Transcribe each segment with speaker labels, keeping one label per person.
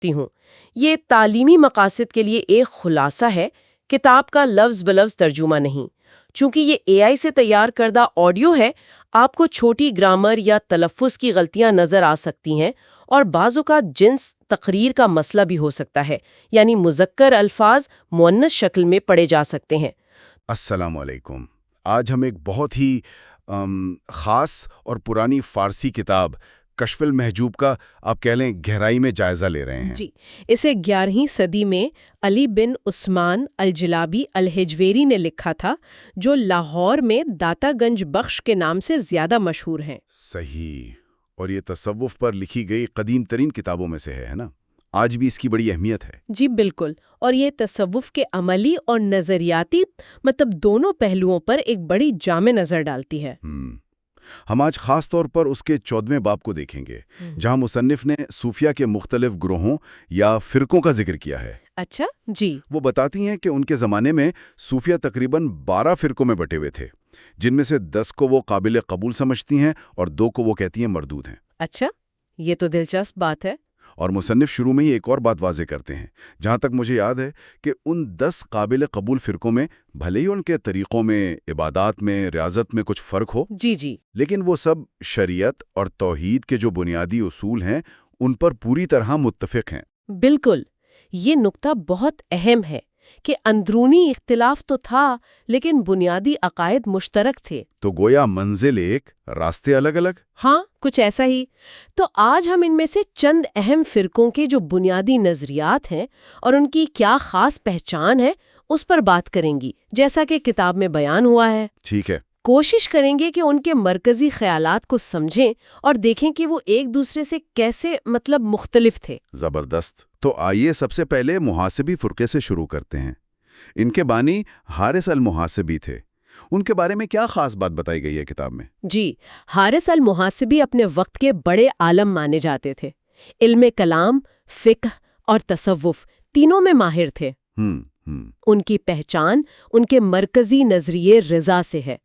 Speaker 1: سکتی ہوں۔ یہ تعلیمی مقاصد کے لیے ایک خلاصہ ہے، کتاب کا لفظ بلفظ ترجمہ نہیں۔ چونکہ یہ اے آئی سے تیار کردہ آڈیو ہے، آپ کو چھوٹی گرامر یا تلفظ کی غلطیاں نظر آ سکتی ہیں، اور بعض اوقات جنس تقریر کا مسئلہ بھی ہو سکتا ہے، یعنی مذکر الفاظ مؤنث شکل میں پڑھے جا سکتے ہیں۔
Speaker 2: السلام علیکم۔ آج ہم ایک بہت ہی خاص اور پرانی فارسی کتاب کشف المحجوب کا آپ کہہ لیں گہرائی میں جائزہ لے رہے ہیں۔
Speaker 1: جی، اسے 11ویں صدی میں علی بن عثمان الجلابی الحجویری نے لکھا تھا، جو لاہور میں داتا گنج بخش کے نام سے زیادہ مشہور ہیں۔
Speaker 2: صحیح، اور یہ تصوف پر لکھی گئی قدیم ترین کتابوں میں سے ہے نا؟ آج بھی اس کی بڑی اہمیت ہے۔
Speaker 1: جی بالکل، اور یہ تصوف کے عملی اور نظریاتی دونوں پہلوؤں پر ایک بڑی جامع نظر ڈالتی ہے۔
Speaker 2: ہم آج خاص طور پر اس کے 14ویں باب کو دیکھیں گے، جہاں مصنف نے صوفیہ کے مختلف گروہوں یا فرقوں کا ذکر کیا ہے۔
Speaker 1: اچھا جی۔
Speaker 2: وہ بتاتی ہیں کہ ان کے زمانے میں صوفیہ تقریباً 12 فرقوں میں بٹے ہوئے تھے، جن میں سے 10 کو وہ قابل قبول سمجھتی ہیں اور 2 کو وہ کہتی ہیں مردود ہیں۔
Speaker 1: اچھا، یہ تو دلچسپ بات ہے۔
Speaker 2: اور مصنف شروع میں ہی ایک اور بات واضح کرتے ہیں، جہاں تک مجھے یاد ہے کہ ان 10 قابل قبول فرقوں میں بھلے ہی ان کے طریقوں میں، عبادات میں، ریاضت میں کچھ فرق ہو،
Speaker 1: جی
Speaker 2: لیکن وہ سب شریعت اور توحید کے جو بنیادی اصول ہیں ان پر پوری طرح متفق ہیں۔
Speaker 1: بالکل، یہ نقطہ بہت اہم ہے کہ اندرونی اختلاف تو تھا، لیکن بنیادی عقائد مشترک تھے۔
Speaker 2: تو گویا منزل ایک، راستے الگ الگ۔
Speaker 1: ہاں، کچھ ایسا ہی۔ تو آج ہم ان میں سے چند اہم فرقوں کے جو بنیادی نظریات ہیں اور ان کی کیا خاص پہچان ہے، اس پر بات کریں گی، جیسا کہ کتاب میں بیان ہوا ہے۔
Speaker 2: ٹھیک ہے۔
Speaker 1: کوشش کریں گے کہ ان کے مرکزی خیالات کو سمجھیں اور دیکھیں کہ وہ ایک دوسرے سے کیسے مختلف تھے۔
Speaker 2: زبردست۔ تو آئیے سب سے پہلے محاسبی فرقے سے شروع کرتے ہیں۔ ان کے بانی حارث المحاسبی تھے۔ ان کے بارے میں کیا خاص بات بتائی گئی ہے کتاب میں؟
Speaker 1: جی، حارث المحاسبی اپنے وقت کے بڑے عالم مانے جاتے تھے۔ علم کلام، فقہ اور تصوف تینوں میں ماہر تھے۔ ان کی پہچان ان کے مرکزی نظریے رضا سے ہے،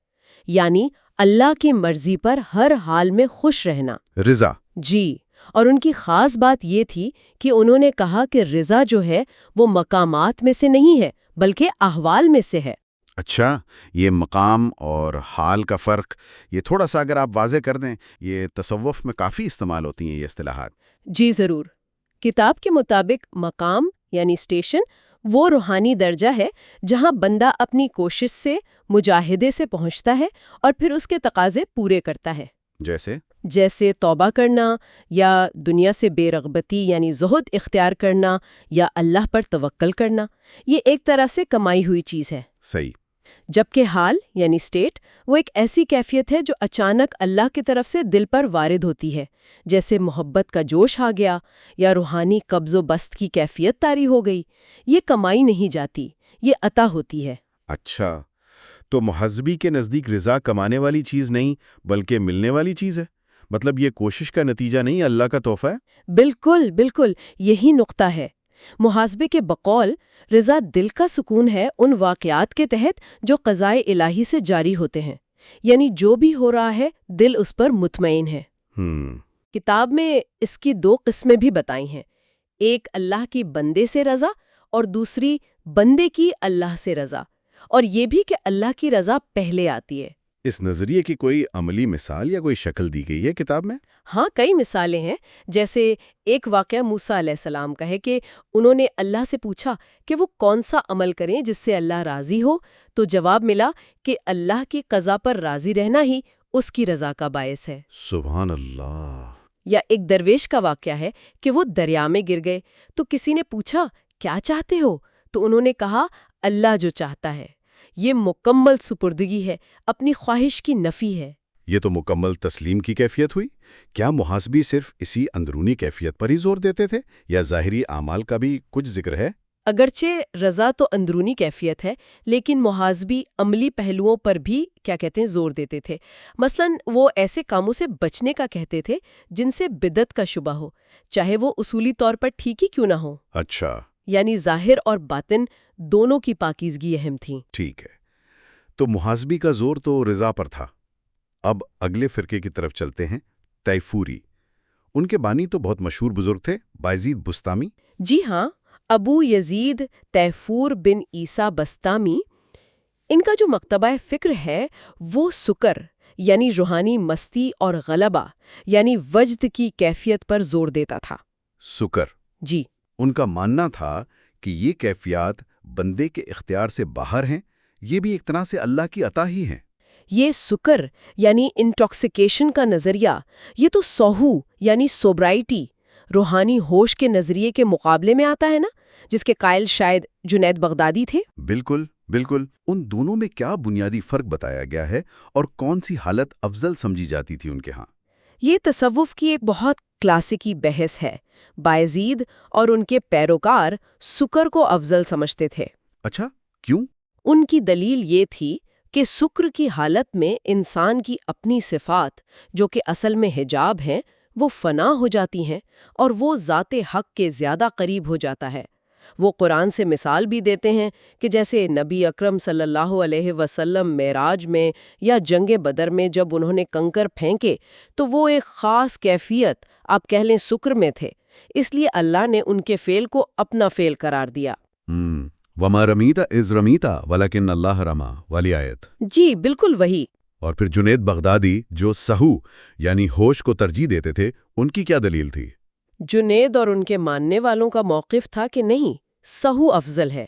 Speaker 1: یعنی اللہ کی مرضی پر ہر حال میں خوش رہنا۔
Speaker 2: رضا؟
Speaker 1: جی، اور ان کی خاص بات یہ تھی کہ انہوں نے کہا کہ رضا جو ہے وہ مقامات میں سے نہیں ہے بلکہ احوال میں سے ہے۔
Speaker 2: اچھا، یہ مقام اور حال کا فرق، یہ تھوڑا سا اگر آپ واضح کر دیں، یہ تصوف میں کافی استعمال ہوتی ہیں یہ اصطلاحات۔
Speaker 1: جی ضرور۔ کتاب کے مطابق مقام یعنی اسٹیشن وہ روحانی درجہ ہے جہاں بندہ اپنی کوشش سے، مجاہدے سے پہنچتا ہے اور پھر اس کے تقاضے پورے کرتا ہے۔ جیسے توبہ کرنا، یا دنیا سے بے رغبتی یعنی زہد اختیار کرنا، یا اللہ پر توکل کرنا، یہ ایک طرح سے کمائی ہوئی چیز ہے۔
Speaker 2: صحیح۔
Speaker 1: جبکہ حال یعنی اسٹیٹ وہ ایک ایسی کیفیت ہے جو اچانک اللہ کی طرف سے دل پر وارد ہوتی ہے، جیسے محبت کا جوش آ گیا یا روحانی قبض و بسط کی کیفیت طاری ہو گئی۔ یہ کمائی نہیں جاتی، یہ عطا ہوتی ہے۔
Speaker 2: اچھا، تو محاسبی کے نزدیک رضا کمانے والی چیز نہیں بلکہ ملنے والی چیز ہے؟ مطلب یہ کوشش کا نتیجہ نہیں، اللہ کا تحفہ ہے؟
Speaker 1: بالکل بالکل، یہی نقطہ ہے۔ محاسبے کے بقول رضا دل کا سکون ہے ان واقعات کے تحت جو قضائے الہی سے جاری ہوتے ہیں، یعنی جو بھی ہو رہا ہے دل اس پر مطمئن ہے۔ کتاب میں اس کی 2 قسمیں بھی بتائی ہیں، ایک اللہ کی بندے سے رضا اور دوسری بندے کی اللہ سے رضا، اور یہ بھی کہ اللہ کی رضا پہلے آتی ہے۔
Speaker 2: اس نظریے کی کوئی عملی مثال یا کوئی شکل دی گئی ہے کتاب میں؟
Speaker 1: ہاں، کئی مثالیں ہیں۔ جیسے ایک واقعہ موسیٰ علیہ السلام کا ہے کہ انہوں نے اللہ سے پوچھا کہ وہ کون سا عمل کریں جس سے اللہ راضی ہو، تو جواب ملا کہ اللہ کی قضا پر راضی رہنا ہی اس کی رضا کا باعث ہے۔
Speaker 2: سبحان اللہ۔
Speaker 1: یا ایک درویش کا واقعہ ہے کہ وہ دریا میں گر گئے تو کسی نے پوچھا کیا چاہتے ہو، تو انہوں نے کہا اللہ جو چاہتا ہے۔ یہ مکمل سپردگی ہے، اپنی خواہش کی نفی ہے۔
Speaker 2: یہ تو مکمل تسلیم کی کیفیت ہوئی۔ کیا محاسبی صرف اسی اندرونی کیفیت پر ہی زور دیتے تھے یا ظاہری اعمال کا بھی کچھ ذکر ہے؟
Speaker 1: اگرچہ رضا تو اندرونی کیفیت ہے، لیکن محاسبی عملی پہلوؤں پر بھی زور دیتے تھے۔ مثلا وہ ایسے کاموں سے بچنے کا کہتے تھے جن سے بدعت کا شبہ ہو، چاہے وہ اصولی طور پر ٹھیک ہی کیوں نہ ہو۔
Speaker 2: اچھا،
Speaker 1: یعنی ظاہر اور باطن دونوں کی پاکیزگی اہم تھی۔
Speaker 2: ٹھیک ہے، تو محاسبی کا زور تو رضا پر تھا۔ اب اگلے فرقے کی طرف چلتے ہیں، تیفوری۔ ان کے بانی تو بہت مشہور بزرگ تھے، بایزید بستامی۔
Speaker 1: جی ہاں، ابو یزید تیفور بن عیسیٰ بسطامی، ان کا جو مکتبہ فکر ہے وہ سکر یعنی روحانی مستی اور غلبہ یعنی وجد کی کیفیت پر زور دیتا تھا۔
Speaker 2: سکر،
Speaker 1: جی
Speaker 2: ان کا ماننا تھا کہ یہ کیفیات بندے کے اختیار سے باہر ہیں، یہ بھی ایک طرح سے اللہ کی عطا ہی ہیں۔
Speaker 1: یہ سکر یعنی انٹاکسیکیشن کا نظریہ، یہ تو سوہو یعنی سوبرائٹی، روحانی ہوش کے نظریے کے مقابلے میں آتا ہے نا، جس کے قائل شاید جنید بغدادی تھے۔
Speaker 2: بالکل بالکل، ان دونوں میں کیا بنیادی فرق بتایا گیا ہے اور کون سی حالت افضل سمجھی جاتی تھی ان کے ہاں؟
Speaker 1: یہ تصوف کی ایک بہت کلاسیکی بحث ہے۔ بایزید اور ان کے پیروکار سکر کو افضل سمجھتے تھے۔
Speaker 2: اچھا، کیوں؟
Speaker 1: ان کی دلیل یہ تھی کہ سکر کی حالت میں انسان کی اپنی صفات، جو کہ اصل میں حجاب ہیں، وہ فنا ہو جاتی ہیں اور وہ ذات حق کے زیادہ قریب ہو جاتا ہے۔ وہ قرآن سے مثال بھی دیتے ہیں کہ جیسے نبی اکرم صلی اللہ علیہ وسلم معراج میں یا جنگ بدر میں جب انہوں نے کنکر پھینکے تو وہ ایک خاص کیفیت، آپ کہہ لیں سکر میں تھے، اس لیے اللہ نے ان کے فعل کو اپنا فعل قرار دیا۔
Speaker 2: وَمَا رَمِيتَ إِذْ رَمِيتَ وَلَكِنَّ اللَّهَ رَمَى والی آیت۔
Speaker 1: جی بالکل وہی۔
Speaker 2: اور پھر جنید بغدادی جو سہو یعنی ہوش کو ترجیح دیتے تھے، ان کی کیا دلیل تھی؟
Speaker 1: جنید اور ان کے ماننے والوں کا موقف تھا کہ نہیں، سہو افضل ہے۔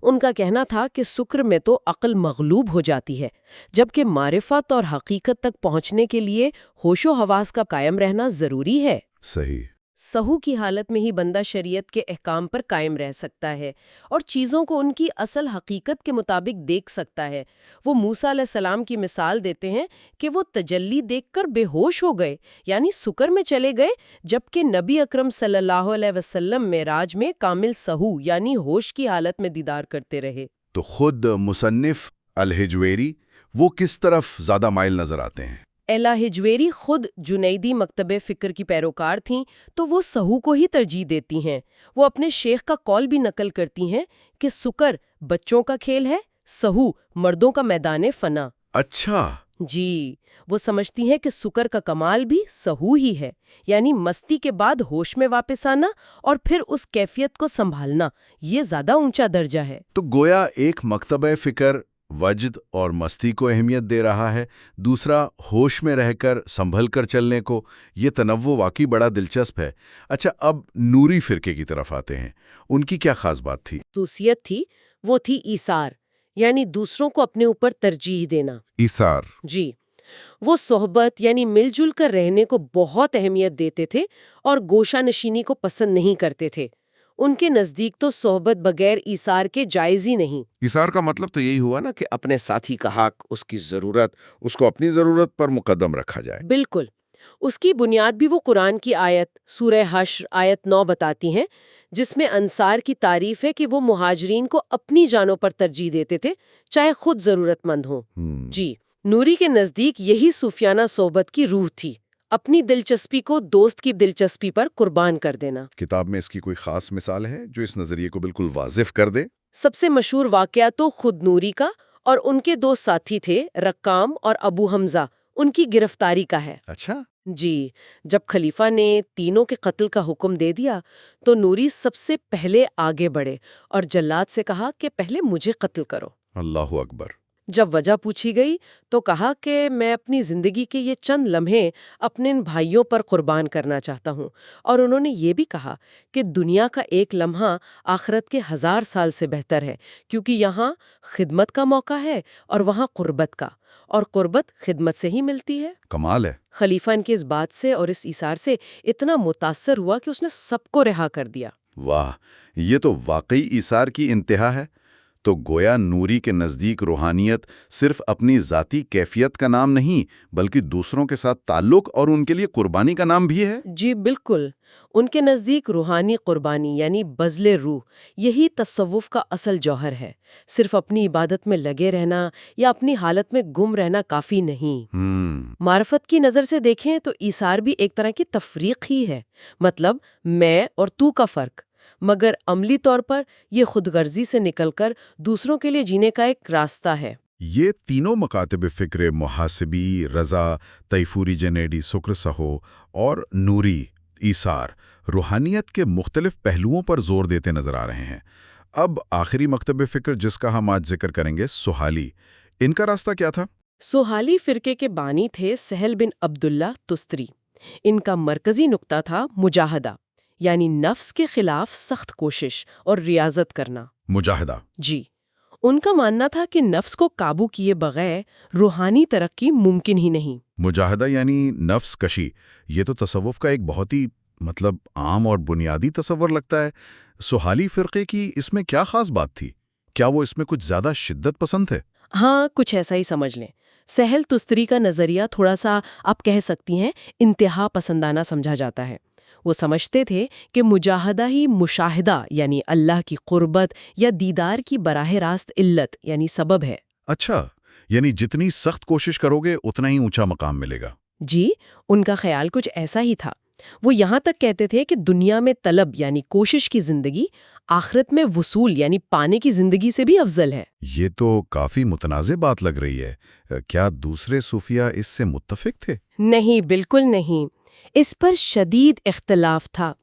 Speaker 1: ان کا کہنا تھا کہ سکر میں تو عقل مغلوب ہو جاتی ہے، جبکہ معرفت اور حقیقت تک پہنچنے کے لیے ہوش و حواس کا قائم رہنا ضروری ہے۔
Speaker 2: صحیح۔
Speaker 1: سہو کی حالت میں ہی بندہ شریعت کے احکام پر قائم رہ سکتا ہے اور چیزوں کو ان کی اصل حقیقت کے مطابق دیکھ سکتا ہے۔ وہ موسیٰ علیہ السلام کی مثال دیتے ہیں کہ وہ تجلی دیکھ کر بے ہوش ہو گئے، یعنی سکر میں چلے گئے، جبکہ نبی اکرم صلی اللہ علیہ وسلم معراج میں کامل سہو یعنی ہوش کی حالت میں دیدار کرتے رہے۔
Speaker 2: تو خود مصنف الحجویری وہ کس طرف زیادہ مائل نظر آتے ہیں؟
Speaker 1: الحجویری خود جنیدی مکتب فکر کی پیروکار تھیں، تو وہ سہو کو ہی ترجیح دیتی ہیں۔ وہ اپنے شیخ کا قول بھی نقل کرتی ہیں کہ سکر بچوں کا کھیل ہے، سہو مردوں کا میدان فنا۔
Speaker 2: اچھا۔
Speaker 1: جی، وہ سمجھتی ہیں کہ سکر کا کمال بھی سہو ہی ہے، یعنی مستی کے بعد ہوش میں واپس آنا اور پھر اس کیفیت کو سنبھالنا، یہ زیادہ اونچا درجہ ہے۔
Speaker 2: تو گویا ایک مکتبہ فکر وجد اور مستی کو اہمیت دے رہا ہے، دوسرا ہوش میں رہ کر سنبھل کر چلنے کو۔ یہ تنوع واقعی بڑا دلچسپ ہے۔ اچھا، اب نوری فرقے کی طرف آتے ہیں، ان کی کیا خاص بات تھی؟
Speaker 1: خصوصیت تھی، وہ تھی ایثار، یعنی دوسروں کو اپنے اوپر ترجیح دینا۔
Speaker 2: ایثار؟
Speaker 1: جی، وہ صحبت یعنی مل جل کر رہنے کو بہت اہمیت دیتے تھے اور گوشہ نشینی کو پسند نہیں کرتے تھے۔ ان کے نزدیک تو صحبت بغیر ایثار کے جائز ہی نہیں۔
Speaker 3: ایثار کا مطلب تو یہی ہوا نا کہ اپنے ساتھی کا حق، اس کی ضرورت، اس کو اپنی ضرورت پر مقدم رکھا جائے۔
Speaker 1: بالکل، اس کی بنیاد بھی وہ قرآن کی آیت سورہ حشر آیت 9 بتاتی ہیں، جس میں انصار کی تعریف ہے کہ وہ مہاجرین کو اپنی جانوں پر ترجیح دیتے تھے، چاہے خود ضرورت مند ہوں۔ جی، نوری کے نزدیک یہی صوفیانہ صحبت کی روح تھی، اپنی دلچسپی کو دوست کی دلچسپی پر قربان کر دینا۔
Speaker 3: کتاب میں اس کی کوئی خاص مثال ہے جو اس نظریے کو بالکل واضح کر دے؟
Speaker 1: سب سے مشہور واقعہ تو خود نوری کا اور ان کے دو ساتھی تھے رقام اور ابو حمزہ، ان کی گرفتاری کا ہے۔
Speaker 3: اچھا۔
Speaker 1: جی، جب خلیفہ نے تینوں کے قتل کا حکم دے دیا تو نوری سب سے پہلے آگے بڑھے اور جلاد سے کہا کہ پہلے مجھے قتل کرو۔
Speaker 2: اللہ اکبر۔
Speaker 1: جب وجہ پوچھی گئی تو کہا کہ میں اپنی زندگی کے یہ چند لمحے اپنے ان بھائیوں پر قربان کرنا چاہتا ہوں، اور انہوں نے یہ بھی کہا کہ دنیا کا ایک لمحہ آخرت کے 1000 سال سے بہتر ہے، کیونکہ یہاں خدمت کا موقع ہے اور وہاں قربت کا، اور قربت خدمت سے ہی ملتی ہے۔
Speaker 2: کمال ہے۔
Speaker 1: خلیفہ ان کی اس بات سے اور اس ایثار سے اتنا متاثر ہوا کہ اس نے سب کو رہا کر دیا۔
Speaker 2: واہ، یہ تو واقعی ایثار کی انتہا ہے۔ تو گویا نوری کے نزدیک روحانیت صرف اپنی ذاتی کیفیت کا نام نہیں، بلکہ دوسروں کے ساتھ تعلق اور ان کے لیے قربانی کا نام بھی ہے۔
Speaker 1: جی بالکل، ان کے نزدیک روحانی قربانی یعنی بذل روح، یہی تصوف کا اصل جوہر ہے۔ صرف اپنی عبادت میں لگے رہنا یا اپنی حالت میں گم رہنا کافی نہیں۔ معرفت کی نظر سے دیکھیں تو ایثار بھی ایک طرح کی تفریق ہی ہے، مطلب میں اور تو کا فرق، مگر عملی طور پر یہ خود غرضی سے نکل کر دوسروں کے لیے جینے کا ایک راستہ ہے۔
Speaker 2: یہ تینوں مکاتب فکر محاسبی، رضا، تیفوری جنیدی سکر سہو اور نوری ایثار روحانیت کے مختلف پہلوؤں پر زور دیتے نظر آ رہے ہیں۔ اب آخری مکتب فکر جس کا ہم آج ذکر کریں گے، سہالی، ان کا راستہ کیا تھا؟
Speaker 1: سہالی فرقے کے بانی تھے سہل بن عبداللہ تستری۔ ان کا مرکزی نقطہ تھا مجاہدہ، یعنی نفس کے خلاف سخت کوشش اور ریاضت کرنا۔
Speaker 2: مجاہدہ۔
Speaker 1: جی، ان کا ماننا تھا کہ نفس کو قابو کیے بغیر روحانی ترقی ممکن ہی نہیں۔
Speaker 2: مجاہدہ یعنی نفس کشی، یہ تو تصوف کا ایک بہت ہی عام اور بنیادی تصور لگتا ہے۔ سہالی فرقے کی اس میں کیا خاص بات تھی؟ کیا وہ اس میں کچھ زیادہ شدت پسند تھے؟
Speaker 1: ہاں، کچھ ایسا ہی سمجھ لیں۔ سہل تستری کا نظریہ تھوڑا سا آپ کہہ سکتی ہیں انتہا پسندانہ سمجھا جاتا ہے۔ وہ سمجھتے تھے کہ مجاہدہ ہی مشاہدہ یعنی اللہ کی قربت یا دیدار کی براہ راست علت یعنی سبب ہے۔
Speaker 2: اچھا، یعنی جتنی سخت کوشش کرو گے اتنا ہی اونچا مقام ملے گا۔
Speaker 1: جی، ان کا خیال کچھ ایسا ہی تھا۔ وہ یہاں تک کہتے تھے کہ دنیا میں طلب یعنی کوشش کی زندگی آخرت میں وصول یعنی پانے کی زندگی سے بھی افضل ہے۔
Speaker 2: یہ تو کافی متنازع بات لگ رہی ہے۔ کیا دوسرے صوفیہ اس سے متفق تھے؟
Speaker 1: نہیں، بالکل نہیں۔ اس پر شدید اختلاف تھا۔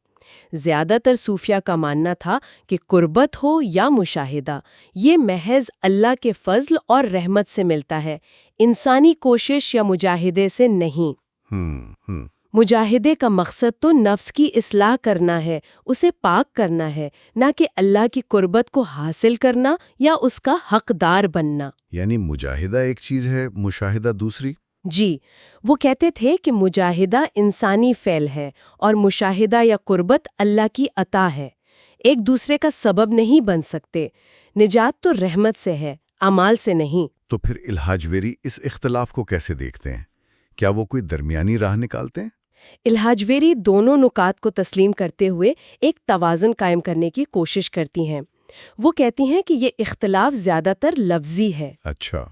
Speaker 1: زیادہ تر صوفیہ کا ماننا تھا کہ قربت ہو یا مشاہدہ، یہ محض اللہ کے فضل اور رحمت سے ملتا ہے، انسانی کوشش یا مجاہدے سے نہیں۔ مجاہدے کا مقصد تو نفس کی اصلاح کرنا ہے، اسے پاک کرنا ہے، نہ کہ اللہ کی قربت کو حاصل کرنا یا اس کا حقدار بننا۔
Speaker 2: یعنی مجاہدہ ایک چیز ہے، مشاہدہ دوسری؟
Speaker 1: جی، وہ کہتے تھے کہ مجاہدہ انسانی فعل ہے اور مشاہدہ یا قربت اللہ کی عطا ہے، ایک دوسرے کا سبب نہیں بن سکتے۔ نجات تو رحمت سے ہے، اعمال سے نہیں۔
Speaker 2: تو پھر الحاجویری اس اختلاف کو کیسے دیکھتے ہیں؟ کیا وہ کوئی درمیانی راہ نکالتے ہیں؟
Speaker 1: الحاجویری دونوں نکات کو تسلیم کرتے ہوئے ایک توازن قائم کرنے کی کوشش کرتی ہیں۔ وہ کہتی ہیں کہ یہ اختلاف زیادہ تر لفظی ہے۔
Speaker 2: اچھا۔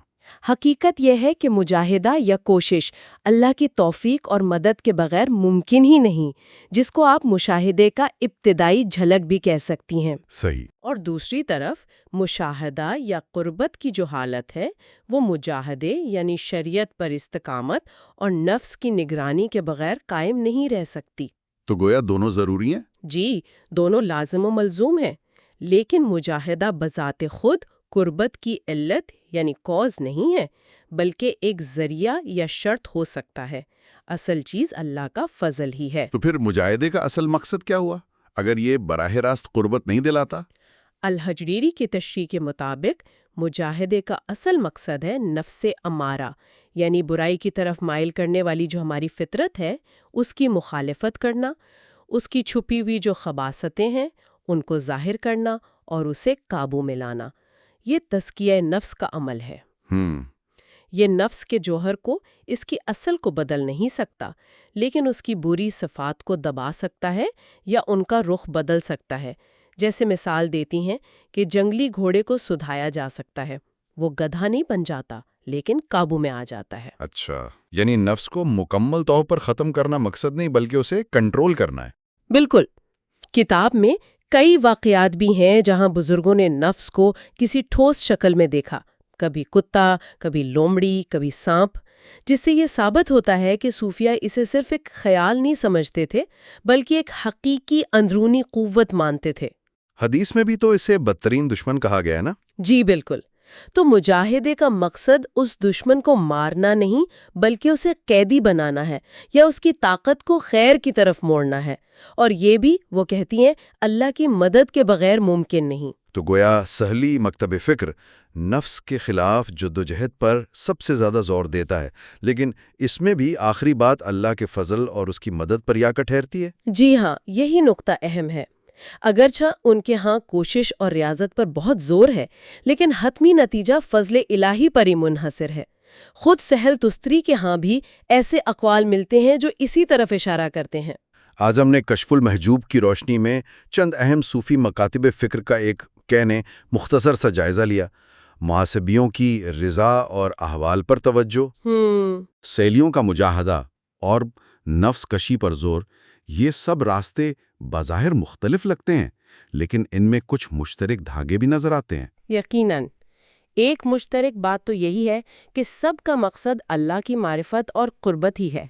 Speaker 1: حقیقت یہ ہے کہ مجاہدہ یا کوشش اللہ کی توفیق اور مدد کے بغیر ممکن ہی نہیں، جس کو آپ مشاہدے کا ابتدائی جھلک بھی کہہ سکتی ہیں۔
Speaker 2: صحیح۔
Speaker 1: اور دوسری طرف مشاہدہ یا قربت کی جو حالت ہے وہ مجاہدے یعنی شریعت پر استقامت اور نفس کی نگرانی کے بغیر قائم نہیں رہ سکتی۔
Speaker 2: تو گویا دونوں ضروری ہیں؟
Speaker 1: جی، دونوں لازم و ملزوم ہیں، لیکن مجاہدہ بذات خود قربت کی علت یعنی کوز نہیں ہے، بلکہ ایک ذریعہ یا شرط ہو سکتا ہے۔ اصل چیز اللہ کا فضل ہی ہے۔
Speaker 2: تو پھر مجاہدے کا اصل مقصد کیا ہوا اگر یہ براہ راست قربت نہیں دلاتا؟
Speaker 1: الحجریری کی تشریح کے مطابق مجاہدے کا اصل مقصد ہے نفس امارہ، یعنی برائی کی طرف مائل کرنے والی جو ہماری فطرت ہے اس کی مخالفت کرنا، اس کی چھپی ہوئی جو خباثتیں ہیں ان کو ظاہر کرنا اور اسے قابو میں لانا۔ یہ تزکیہ نفس کا عمل ہے۔ یہ نفس کے جوہر کو، اس کی اصل کو بدل نہیں سکتا، لیکن اس کی بری صفات کو دبا سکتا ہے یا ان کا رخ بدل سکتا ہے۔ جیسے مثال دیتی ہیں کہ جنگلی گھوڑے کو سدھایا جا سکتا ہے، وہ گدھا نہیں بن جاتا لیکن قابو میں آ جاتا ہے۔
Speaker 2: اچھا، یعنی نفس کو مکمل طور پر ختم کرنا مقصد نہیں بلکہ اسے کنٹرول کرنا ہے۔
Speaker 1: بالکل۔ کتاب میں کئی واقعات بھی ہیں جہاں بزرگوں نے نفس کو کسی ٹھوس شکل میں دیکھا، کبھی کتا، کبھی لومڑی، کبھی سانپ، جس سے یہ ثابت ہوتا ہے کہ صوفیہ اسے صرف ایک خیال نہیں سمجھتے تھے بلکہ ایک حقیقی اندرونی قوت مانتے تھے۔
Speaker 2: حدیث میں بھی تو اسے بدترین دشمن کہا گیا ہے نا؟
Speaker 1: جی بالکل۔ تو مجاہدے کا مقصد اس دشمن کو مارنا نہیں بلکہ اسے قیدی بنانا ہے یا اس کی طاقت کو خیر کی طرف موڑنا ہے، اور یہ بھی وہ کہتی ہیں اللہ کی مدد کے بغیر ممکن نہیں۔
Speaker 2: تو گویا سہلی مکتب فکر نفس کے خلاف جدوجہد پر سب سے زیادہ زور دیتا ہے، لیکن اس میں بھی آخری بات اللہ کے فضل اور اس کی مدد پر جا کر ٹھہرتی ہے۔
Speaker 1: جی ہاں، یہی نقطہ اہم ہے۔ اگرچہ ان کے ہاں کوشش اور ریاضت پر بہت زور ہے، لیکن حتمی نتیجہ فضل الہی پر ہی منحصر ہے۔ خود سہل تستری کے ہاں بھی ایسے اقوال ملتے ہیں جو اسی طرف اشارہ کرتے ہیں۔
Speaker 2: آج ہم نے کشف المحجوب کی روشنی میں چند اہم صوفی مکاتب فکر کا ایک مختصر سا جائزہ لیا۔ محاسبیوں کی رضا اور احوال پر توجہ، سیلیوں کا مجاہدہ اور نفس کشی پر زور، یہ سب راستے بظاہر مختلف لگتے ہیں لیکن ان میں کچھ مشترک دھاگے بھی نظر آتے ہیں۔
Speaker 1: یقیناً ایک مشترک بات تو یہی ہے کہ سب کا مقصد اللہ کی معرفت اور قربت ہی ہے۔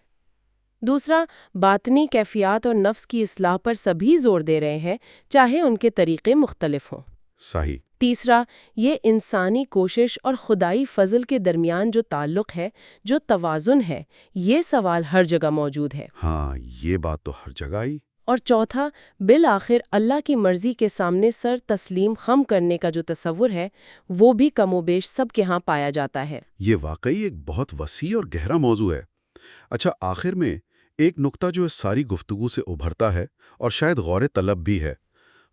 Speaker 1: دوسرا، باطنی کیفیات اور نفس کی اصلاح پر سبھی زور دے رہے ہیں، چاہے ان کے طریقے مختلف ہوں۔
Speaker 2: صحیح۔
Speaker 1: تیسرا، یہ انسانی کوشش اور خدائی فضل کے درمیان جو تعلق ہے، جو توازن ہے، یہ سوال ہر جگہ موجود ہے۔
Speaker 2: ہاں، یہ بات تو ہر جگہ آئی۔
Speaker 1: اور چوتھا، بالآخر اللہ کی مرضی کے سامنے سر تسلیم خم کرنے کا جو تصور ہے، وہ بھی کم و بیش سب کے ہاں پایا جاتا ہے۔
Speaker 2: یہ واقعی ایک بہت وسیع اور گہرا موضوع ہے۔ اچھا، آخر میں ایک نقطہ جو اس ساری گفتگو سے ابھرتا ہے اور شاید غور طلب بھی ہے۔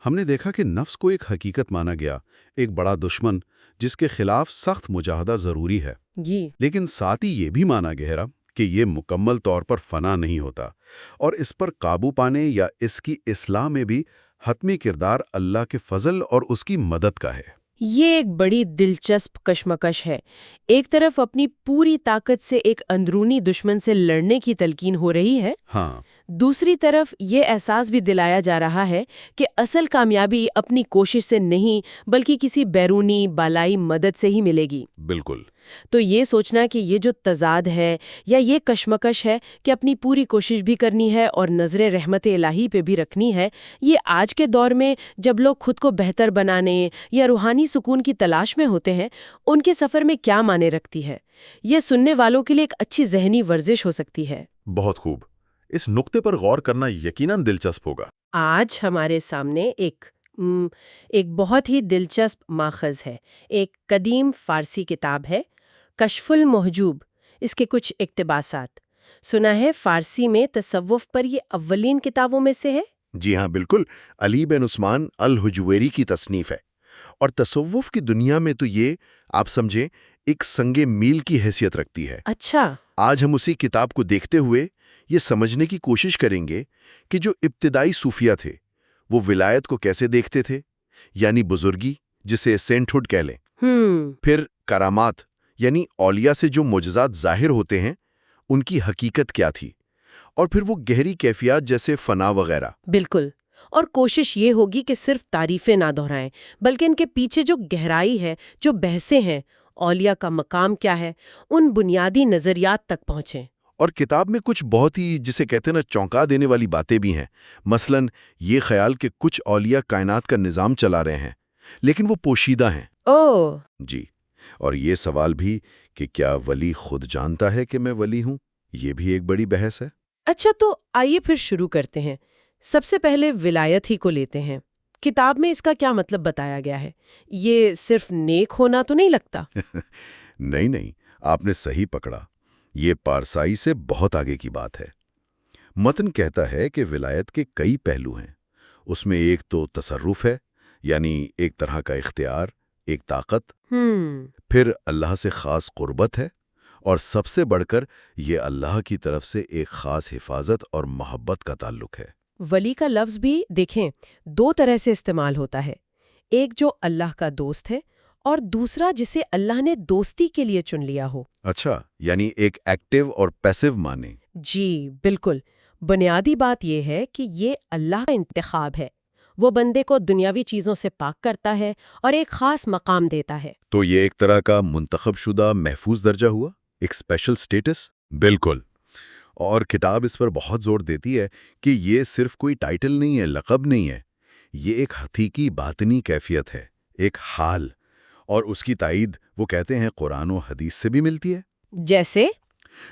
Speaker 2: ہم نے دیکھا کہ نفس کو ایک حقیقت مانا گیا، ایک بڑا دشمن جس کے خلاف سخت مجاہدہ ضروری ہے،
Speaker 1: جی،
Speaker 2: لیکن ساتھ ہی یہ بھی مانا گہرا کہ یہ مکمل طور پر فنا نہیں ہوتا، اور اس پر قابو پانے یا اس کی اصلاح میں بھی حتمی کردار اللہ کے فضل اور اس کی مدد کا ہے۔
Speaker 1: یہ ایک بڑی دلچسپ کشمکش ہے۔ ایک طرف اپنی پوری طاقت سے ایک اندرونی دشمن سے لڑنے کی تلقین ہو رہی ہے،
Speaker 2: ہاں،
Speaker 1: دوسری طرف یہ احساس بھی دلایا جا رہا ہے کہ اصل کامیابی اپنی کوشش سے نہیں بلکہ کسی بیرونی بالائی مدد سے ہی ملے گی۔
Speaker 2: بالکل۔
Speaker 1: تو یہ سوچنا کہ یہ جو تضاد ہے یا یہ کشمکش ہے کہ اپنی پوری کوشش بھی کرنی ہے اور نظر رحمت الہی پہ بھی رکھنی ہے، یہ آج کے دور میں جب لوگ خود کو بہتر بنانے یا روحانی سکون کی تلاش میں ہوتے ہیں، ان کے سفر میں کیا معنی رکھتی ہے؟ یہ سننے والوں کے لیے ایک اچھی ذہنی ورزش ہو سکتی ہے۔
Speaker 4: بہت خوب۔ اس نقطے پر غور کرنا یقیناً دلچسپ ہوگا۔
Speaker 1: آج ہمارے سامنے ایک بہت ہی دلچسپ ماخذ ہے، ایک قدیم فارسی کتاب ہے، کشف المحجوب۔ اس کے کچھ اقتباسات سنا ہے، فارسی میں تصوف پر یہ اولین کتابوں میں سے ہے۔
Speaker 4: جی ہاں، بالکل۔ علی بن عثمان الحجویری کی تصنیف ہے، اور تصوف کی دنیا میں تو یہ آپ سمجھیں ایک سنگ میل کی حیثیت رکھتی ہے۔
Speaker 1: اچھا،
Speaker 4: آج ہم اسی کتاب کو دیکھتے ہوئے یہ سمجھنے کی کوشش کریں گے کہ جو ابتدائی صوفیہ تھے وہ ولایت کو کیسے دیکھتے تھے، یعنی بزرگی جسے سینٹہڈ کہہ لیں، پھر کرامات یعنی اولیاء سے جو معجزات ظاہر ہوتے ہیں ان کی حقیقت کیا تھی، اور پھر وہ گہری کیفیات جیسے فنا وغیرہ۔
Speaker 1: بالکل۔ اور کوشش یہ ہوگی کہ صرف تعریفیں نہ دہرائیں بلکہ ان کے پیچھے جو گہرائی ہے، جو بحثیں ہیں، اولیاء کا مقام کیا ہے، ان بنیادی نظریات تک پہنچیں۔
Speaker 4: اور کتاب میں کچھ بہت ہی جسے کہتے ہیں نا چونکا دینے والی باتیں بھی ہیں، مثلا یہ خیال کہ کچھ اولیاء کائنات کا نظام چلا رہے ہیں لیکن وہ پوشیدہ ہیں۔
Speaker 1: اوہ،
Speaker 4: جی، اور یہ سوال بھی کہ کیا ولی خود جانتا ہے کہ میں ولی ہوں، یہ بھی ایک بڑی بحث ہے۔
Speaker 1: اچھا، تو آئیے پھر شروع کرتے ہیں۔ سب سے پہلے ولایت ہی کو لیتے ہیں۔ کتاب میں اس کا کیا مطلب بتایا گیا ہے؟ یہ صرف نیک ہونا تو نہیں لگتا؟
Speaker 4: نہیں، آپ نے صحیح پکڑا، یہ پارسائی سے بہت آگے کی بات ہے۔ متن کہتا ہے کہ ولایت کے کئی پہلو ہیں، اس میں ایک تو تصرف ہے، یعنی ایک طرح کا اختیار، ایک طاقت، پھر اللہ سے خاص قربت ہے، اور سب سے بڑھ کر یہ اللہ کی طرف سے ایک خاص حفاظت اور محبت کا تعلق ہے۔
Speaker 1: ولی کا لفظ بھی دیکھیں دو طرح سے استعمال ہوتا ہے، ایک جو اللہ کا دوست ہے اور دوسرا جسے اللہ نے دوستی کے لیے چن لیا ہو۔
Speaker 4: اچھا، یعنی ایک ایکٹیو اور پیسو معنی۔
Speaker 1: جی بالکل۔ بنیادی بات یہ ہے کہ یہ اللہ کا انتخاب ہے، وہ بندے کو دنیاوی چیزوں سے پاک کرتا ہے اور ایک خاص مقام دیتا ہے۔
Speaker 4: تو یہ ایک طرح کا منتخب شدہ محفوظ درجہ ہوا، ایک اسپیشل سٹیٹس۔ بالکل، اور کتاب اس پر بہت زور دیتی ہے کہ یہ صرف کوئی ٹائٹل نہیں ہے، لقب نہیں ہے، یہ ایک حقیقی باطنی کیفیت ہے، ایک حال، اور اس کی تائید وہ کہتے ہیں قرآن و حدیث سے بھی ملتی ہے۔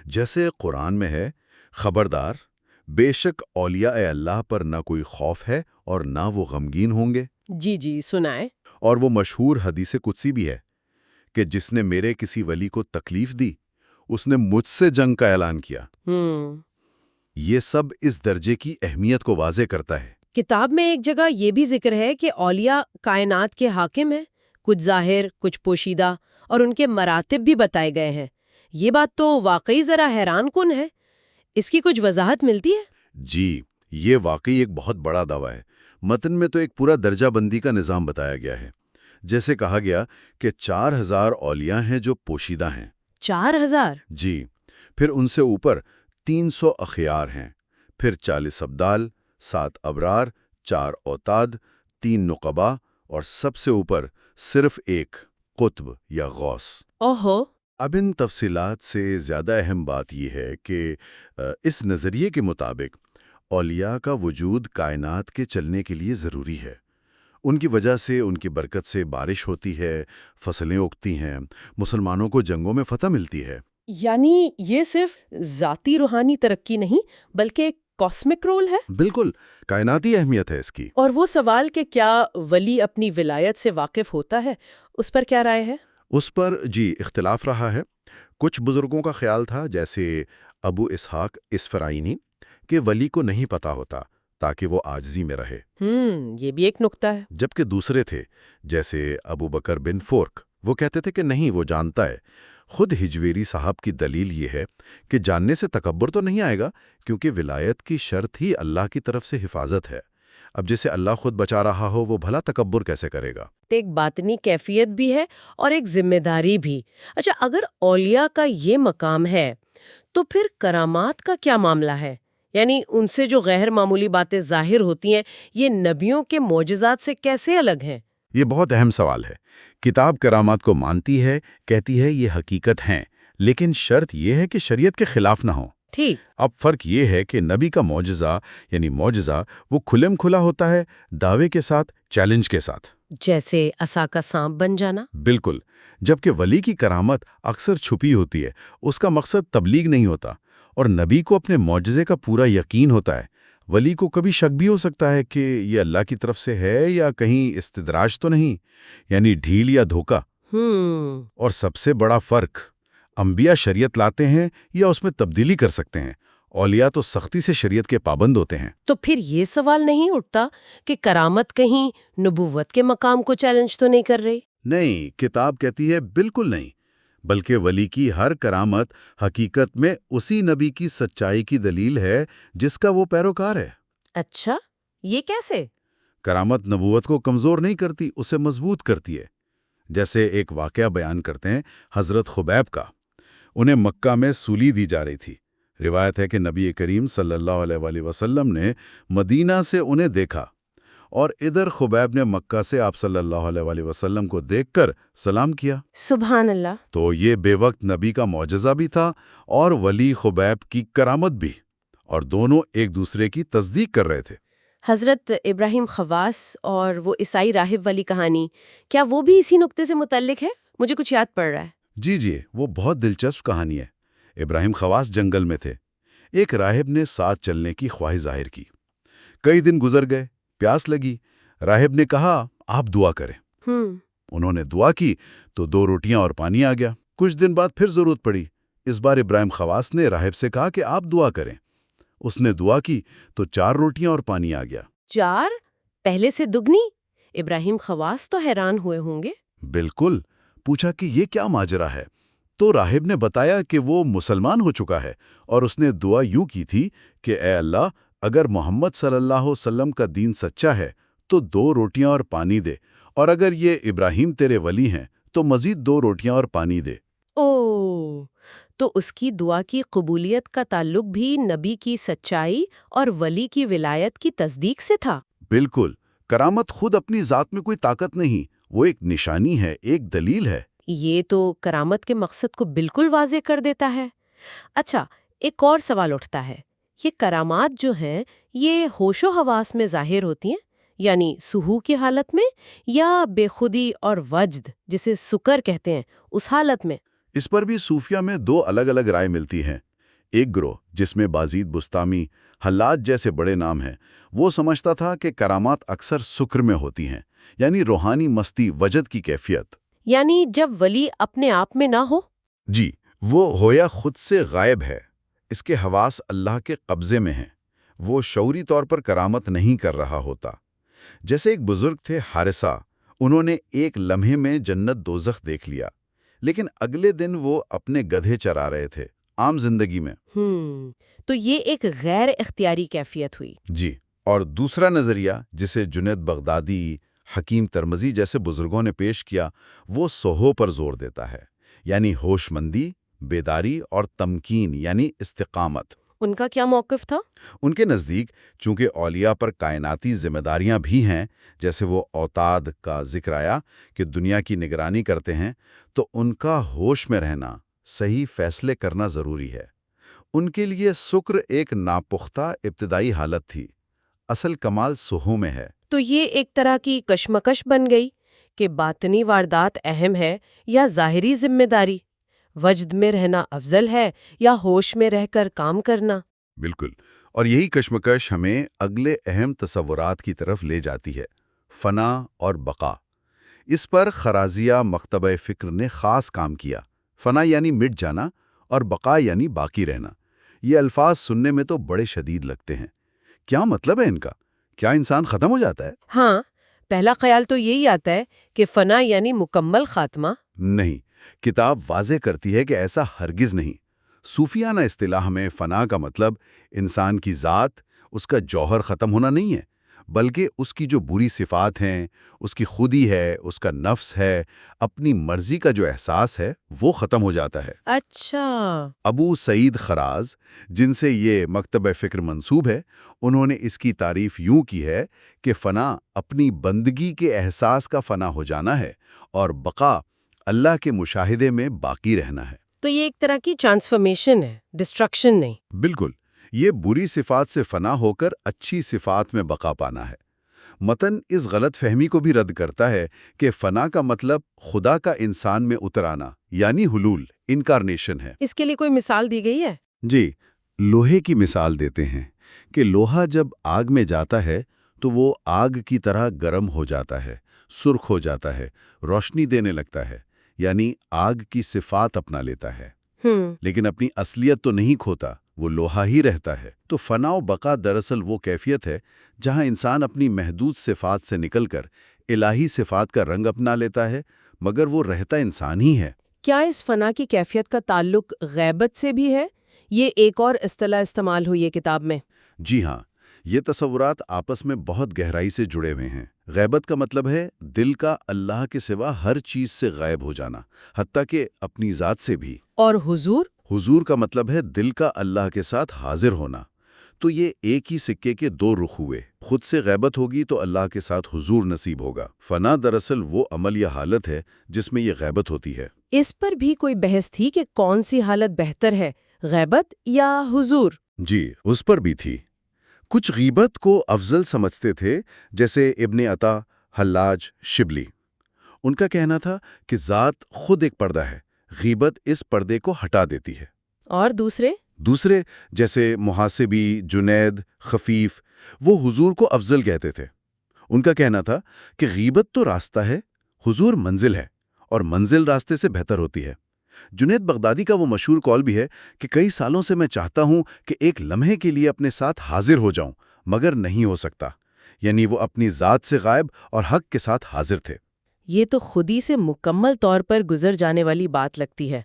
Speaker 1: جیسے
Speaker 4: قرآن میں ہے، خبردار، بے شک اولیاء اللہ پر نہ کوئی خوف ہے اور نہ وہ غمگین ہوں گے۔
Speaker 1: جی سنائیں۔
Speaker 4: اور وہ مشہور حدیث قدسی بھی ہے کہ جس نے میرے کسی ولی کو تکلیف دی اس نے مجھ سے جنگ کا اعلان کیا۔ یہ سب اس درجے کی اہمیت کو واضح کرتا ہے۔
Speaker 1: کتاب میں ایک جگہ یہ بھی ذکر ہے کہ اولیاء کائنات کے حاکم ہیں، کچھ ظاہر، کچھ پوشیدہ، اور ان کے مراتب بھی بتائے گئے ہیں۔ یہ بات تو واقعی ذرا حیران کن ہے، اس کی کچھ وضاحت ملتی ہے؟
Speaker 4: جی، یہ واقعی ایک بہت بڑا دعویٰ ہے۔ متن میں تو ایک پورا درجہ بندی کا نظام بتایا گیا ہے۔ جیسے کہا گیا کہ 4000 اولیاء ہیں جو پوشیدہ ہیں۔
Speaker 1: 4000؟
Speaker 4: جی، پھر ان سے اوپر 300 اخیار ہیں، پھر 40 ابدال، 7 ابرار، 4 اوتاد، 3 نقبا، اور سب سے اوپر صرف ایک قطب یا غوث۔
Speaker 1: اوہو،
Speaker 4: اب ان تفصیلات سے زیادہ اہم بات یہ ہے کہ اس نظریے کے مطابق اولیاء کا وجود کائنات کے چلنے کے لیے ضروری ہے۔ ان کی وجہ سے، ان کی برکت سے بارش ہوتی ہے، فصلیں اگتی ہیں، مسلمانوں کو جنگوں میں فتح ملتی ہے۔
Speaker 1: یعنی یہ صرف ذاتی روحانی ترقی نہیں بلکہ ایک کاسمک رول ہے؟
Speaker 4: بالکل، کائناتی اہمیت ہے اس کی۔
Speaker 1: اور وہ سوال کہ کیا ولی اپنی ولایت سے واقف ہوتا ہے، اس پر کیا رائے ہے؟
Speaker 4: اس پر اختلاف رہا ہے۔ کچھ بزرگوں کا خیال تھا، جیسے ابو اسحاق اسفرائینی، کہ ولی کو نہیں پتا ہوتا تاکہ وہ عاجزی میں رہے۔
Speaker 1: یہ بھی ایک نکتہ ہے۔
Speaker 4: جبکہ دوسرے تھے، جیسے ابو بکر بن فورک، وہ کہتے تھے کہ نہیں، وہ جانتا ہے۔ خود ہجویری صاحب کی دلیل یہ ہے کہ جاننے سے تکبر تو نہیں آئے گا، کیونکہ ولایت کی شرط ہی اللہ کی طرف سے حفاظت ہے۔ اب جسے اللہ خود بچا رہا ہو، وہ بھلا تکبر کیسے کرے گا؟
Speaker 1: ایک باطنی کیفیت بھی ہے اور ایک ذمہ داری بھی۔ اچھا، اگر اولیاء کا یہ مقام ہے تو پھر کرامات کا کیا معاملہ ہے؟ یعنی ان سے جو غیر معمولی باتیں ظاہر ہوتی ہیں، یہ نبیوں کے معجزات سے کیسے الگ ہیں؟
Speaker 4: یہ بہت اہم سوال ہے۔ کتاب کرامات کو مانتی ہے، کہتی ہے یہ حقیقت ہیں، لیکن شرط یہ ہے کہ شریعت کے خلاف نہ ہو۔
Speaker 1: ٹھیک۔
Speaker 4: اب فرق یہ ہے کہ نبی کا معجزہ وہ کھلم کھلا ہوتا ہے، دعوے کے ساتھ، چیلنج کے ساتھ۔
Speaker 1: جیسے عصا کا سانپ بن جانا؟
Speaker 4: بالکل۔ جبکہ ولی کی کرامت اکثر چھپی ہوتی ہے، اس کا مقصد تبلیغ نہیں ہوتا، اور نبی کو اپنے معجزے کا پورا یقین ہوتا ہے۔ ولی کو کبھی شک بھی ہو سکتا ہے کہ یہ اللہ کی طرف سے ہے یا کہیں استدراج تو نہیں، یعنی ڈھیل یا دھوکہ۔ اور سب سے بڑا فرق، انبیاء شریعت لاتے ہیں یا اس میں تبدیلی کر سکتے ہیں، اولیاء تو سختی سے شریعت کے پابند ہوتے ہیں۔
Speaker 1: تو پھر یہ سوال نہیں اٹھتا کہ کرامت کہیں نبوت کے مقام کو چیلنج تو نہیں کر رہی؟
Speaker 4: نہیں، کتاب کہتی ہے بالکل نہیں، بلکہ ولی کی ہر کرامت حقیقت میں اسی نبی کی سچائی کی دلیل ہے جس کا وہ پیروکار ہے۔
Speaker 1: اچھا، یہ کیسے؟
Speaker 4: کرامت نبوت کو کمزور نہیں کرتی، اسے مضبوط کرتی ہے۔ جیسے ایک واقعہ بیان کرتے ہیں حضرت خبیب کا۔ انہیں مکہ میں سولی دی جا رہی تھی۔ روایت ہے کہ نبی کریم صلی اللہ علیہ وآلہ وسلم نے مدینہ سے انہیں دیکھا، اور ادھر خبیب نے مکہ سے آپ صلی اللہ علیہ وآلہ وسلم کو دیکھ کر سلام کیا۔
Speaker 1: سبحان اللہ۔
Speaker 4: تو یہ بے وقت نبی کا معجزہ بھی تھا اور ولی خبیب کی کرامت بھی، اور دونوں ایک دوسرے کی تصدیق کر رہے تھے۔
Speaker 1: حضرت ابراہیم خواص اور وہ عیسائی راہب والی کہانی، کیا وہ بھی اسی نقطے سے متعلق ہے؟ مجھے کچھ یاد پڑ رہا ہے۔
Speaker 4: جی، وہ بہت دلچسپ کہانی ہے۔ ابراہیم خواص جنگل میں تھے۔ ایک راہب نے ساتھ چلنے کی خواہش ظاہر کی۔ کئی دن گزر گئے، پیاس لگی۔ راہب نے کہا آپ دعا کریں۔ انہوں نے دعا کی تو 2 روٹیاں اور پانی آ گیا۔ کچھ دن بعد پھر ضرورت پڑی۔ اس بار ابراہیم خواص نے راہب سے کہا کہ آپ دعا کریں۔ اس نے دعا کی تو 4 روٹیاں اور پانی آ گیا۔
Speaker 1: 4؟ پہلے سے دگنی؟ ابراہیم خواص تو حیران ہوئے ہوں گے۔
Speaker 4: بالکل۔ پوچھا کہ یہ کیا ماجرا ہے؟ تو راہب نے بتایا کہ وہ مسلمان ہو چکا ہے، اور اس نے دعا یوں کی تھی کہ اے اللہ، اگر محمد صلی اللہ علیہ وسلم کا دین سچا ہے تو 2 روٹیاں اور پانی دے، اور اگر یہ ابراہیم تیرے ولی ہیں تو مزید 2 روٹیاں اور پانی دے۔
Speaker 1: تو اس کی دعا کی قبولیت کا تعلق بھی نبی کی سچائی اور ولی کی ولایت کی تصدیق سے تھا۔
Speaker 4: بالکل۔ کرامت خود اپنی ذات میں کوئی طاقت نہیں، وہ ایک نشانی ہے، ایک دلیل ہے۔
Speaker 1: یہ تو کرامت کے مقصد کو بالکل واضح کر دیتا ہے۔ اچھا، ایک اور سوال اٹھتا ہے، یہ کرامات جو ہیں یہ ہوش و حواس میں ظاہر ہوتی ہیں، یعنی سہو کی حالت میں، یا بے خودی اور وجد جسے سکر کہتے ہیں اس حالت میں؟
Speaker 4: اس پر بھی صوفیہ میں 2 الگ الگ رائے ملتی ہیں۔ ایک گروہ جس میں بازید بستامی، حلاج جیسے بڑے نام ہیں، وہ سمجھتا تھا کہ کرامات اکثر سکر میں ہوتی ہیں، یعنی روحانی مستی، وجد کی کیفیت۔
Speaker 1: یعنی جب ولی اپنے آپ میں نہ ہو؟
Speaker 4: جی، وہ ہویا خود سے غائب ہے، اس کے حواس اللہ کے قبضے میں ہیں، وہ شعوری طور پر کرامت نہیں کر رہا ہوتا۔ جیسے ایک بزرگ تھے حارثہ، انہوں نے ایک لمحے میں جنت دوزخ دیکھ لیا، لیکن اگلے دن وہ اپنے گدھے چرا رہے تھے، عام زندگی میں۔
Speaker 1: تو یہ ایک غیر اختیاری کیفیت ہوئی۔
Speaker 4: جی، اور دوسرا نظریہ جسے جنید بغدادی، حکیم ترمذی جیسے بزرگوں نے پیش کیا، وہ سہو پر زور دیتا ہے، یعنی ہوش مندی، بیداری اور تمکین، یعنی استقامت۔
Speaker 1: ان کا کیا موقف تھا؟
Speaker 4: ان کے نزدیک چونکہ اولیاء پر کائناتی ذمہ داریاں بھی ہیں، جیسے وہ اوتاد کا ذکر آیا کہ دنیا کی نگرانی کرتے ہیں، تو ان کا ہوش میں رہنا، صحیح فیصلے کرنا ضروری ہے۔ ان کے لیے سکر ایک ناپختہ ابتدائی حالت تھی، اصل کمال سہو میں ہے۔
Speaker 1: تو یہ ایک طرح کی کشمکش بن گئی کہ باطنی واردات اہم ہے یا ظاہری ذمہ داری، وجد میں رہنا افضل ہے یا ہوش میں رہ کر کام کرنا؟
Speaker 4: بالکل، اور یہی کشمکش ہمیں اگلے اہم تصورات کی طرف لے جاتی ہے، فنا اور بقا۔ اس پر خرازیہ مکتبہ فکر نے خاص کام کیا۔ فنا یعنی مٹ جانا اور بقا یعنی باقی رہنا۔ یہ الفاظ سننے میں تو بڑے شدید لگتے ہیں۔ کیا مطلب ہے ان کا؟ کیا انسان ختم ہو جاتا ہے؟
Speaker 1: ہاں، پہلا خیال تو یہی آتا ہے کہ فنا یعنی مکمل خاتمہ۔
Speaker 4: نہیں، کتاب واضح کرتی ہے کہ ایسا ہرگز نہیں۔ صوفیانہ اصطلاح میں فنا کا مطلب انسان کی ذات، اس کا جوہر ختم ہونا نہیں ہے، بلکہ اس کی جو بری صفات ہیں، اس کی خودی ہے، اس کا نفس ہے، اپنی مرضی کا جو احساس ہے، وہ ختم ہو جاتا ہے۔
Speaker 1: اچھا،
Speaker 4: ابو سعید خراز، جن سے یہ مکتبہ فکر منسوب ہے، انہوں نے اس کی تعریف یوں کی ہے کہ فنا اپنی بندگی کے احساس کا فنا ہو جانا ہے اور بقا اللہ کے مشاہدے میں باقی رہنا ہے۔
Speaker 1: تو یہ ایک طرح کی ٹرانسفارمیشن ہے، ڈسٹرکشن نہیں۔
Speaker 4: بالکل، یہ بری صفات سے فنا ہو کر اچھی صفات میں بقا پانا ہے۔ متن اس غلط فہمی کو بھی رد کرتا ہے کہ فنا کا مطلب خدا کا انسان میں اتر آنا، یعنی حلول، انکارنیشن ہے۔
Speaker 1: اس کے لیے کوئی مثال دی گئی ہے؟
Speaker 4: جی، لوہے کی مثال دیتے ہیں کہ لوہا جب آگ میں جاتا ہے تو وہ آگ کی طرح گرم ہو جاتا ہے، سرخ ہو جاتا ہے، روشنی دینے لگتا ہے، یعنی آگ کی صفات اپنا لیتا ہے، لیکن اپنی اصلیت تو نہیں کھوتا، وہ لوہا ہی رہتا ہے۔ تو فنا و بقا دراصل وہ کیفیت ہے جہاں انسان اپنی محدود صفات سے نکل کر الہی صفات کا رنگ اپنا لیتا ہے، مگر وہ رہتا انسان ہی ہے۔
Speaker 1: کیا اس فنا کی کیفیت کا تعلق غیبت سے بھی ہے؟ یہ ایک اور اصطلاح استعمال ہوئی ہے کتاب میں۔
Speaker 4: جی ہاں، یہ تصورات آپس میں بہت گہرائی سے جڑے ہوئے ہیں۔ غیبت کا مطلب ہے دل کا اللہ کے سوا ہر چیز سے غائب ہو جانا، حتیٰ کہ اپنی ذات سے بھی۔
Speaker 1: اور حضور؟
Speaker 4: حضور کا مطلب ہے دل کا اللہ کے ساتھ حاضر ہونا۔ تو یہ ایک ہی سکے کے دو رخ ہوئے، خود سے غیبت ہوگی تو اللہ کے ساتھ حضور نصیب ہوگا۔ فنا دراصل وہ عمل یا حالت ہے جس میں یہ غیبت ہوتی ہے۔
Speaker 1: اس پر بھی کوئی بحث تھی کہ کون سی حالت بہتر ہے، غیبت یا حضور؟
Speaker 4: جی، اس پر بھی تھی۔ کچھ غیبت کو افضل سمجھتے تھے، جیسے ابن عطا، حلاج، شبلی۔ ان کا کہنا تھا کہ ذات خود ایک پردہ ہے، غیبت اس پردے کو ہٹا دیتی ہے۔
Speaker 1: اور دوسرے
Speaker 4: جیسے محاسبی، جنید، خفیف، وہ حضور کو افضل کہتے تھے۔ ان کا کہنا تھا کہ غیبت تو راستہ ہے، حضور منزل ہے، اور منزل راستے سے بہتر ہوتی ہے۔ جنید بغدادی کا وہ مشہور قول بھی ہے کہ کئی سالوں سے میں چاہتا ہوں کہ ایک لمحے کے لیے اپنے ساتھ حاضر ہو جاؤں، مگر نہیں ہو سکتا، یعنی وہ اپنی ذات سے غائب اور حق کے ساتھ حاضر تھے۔
Speaker 1: یہ تو خودی سے مکمل طور پر گزر جانے والی بات لگتی ہے،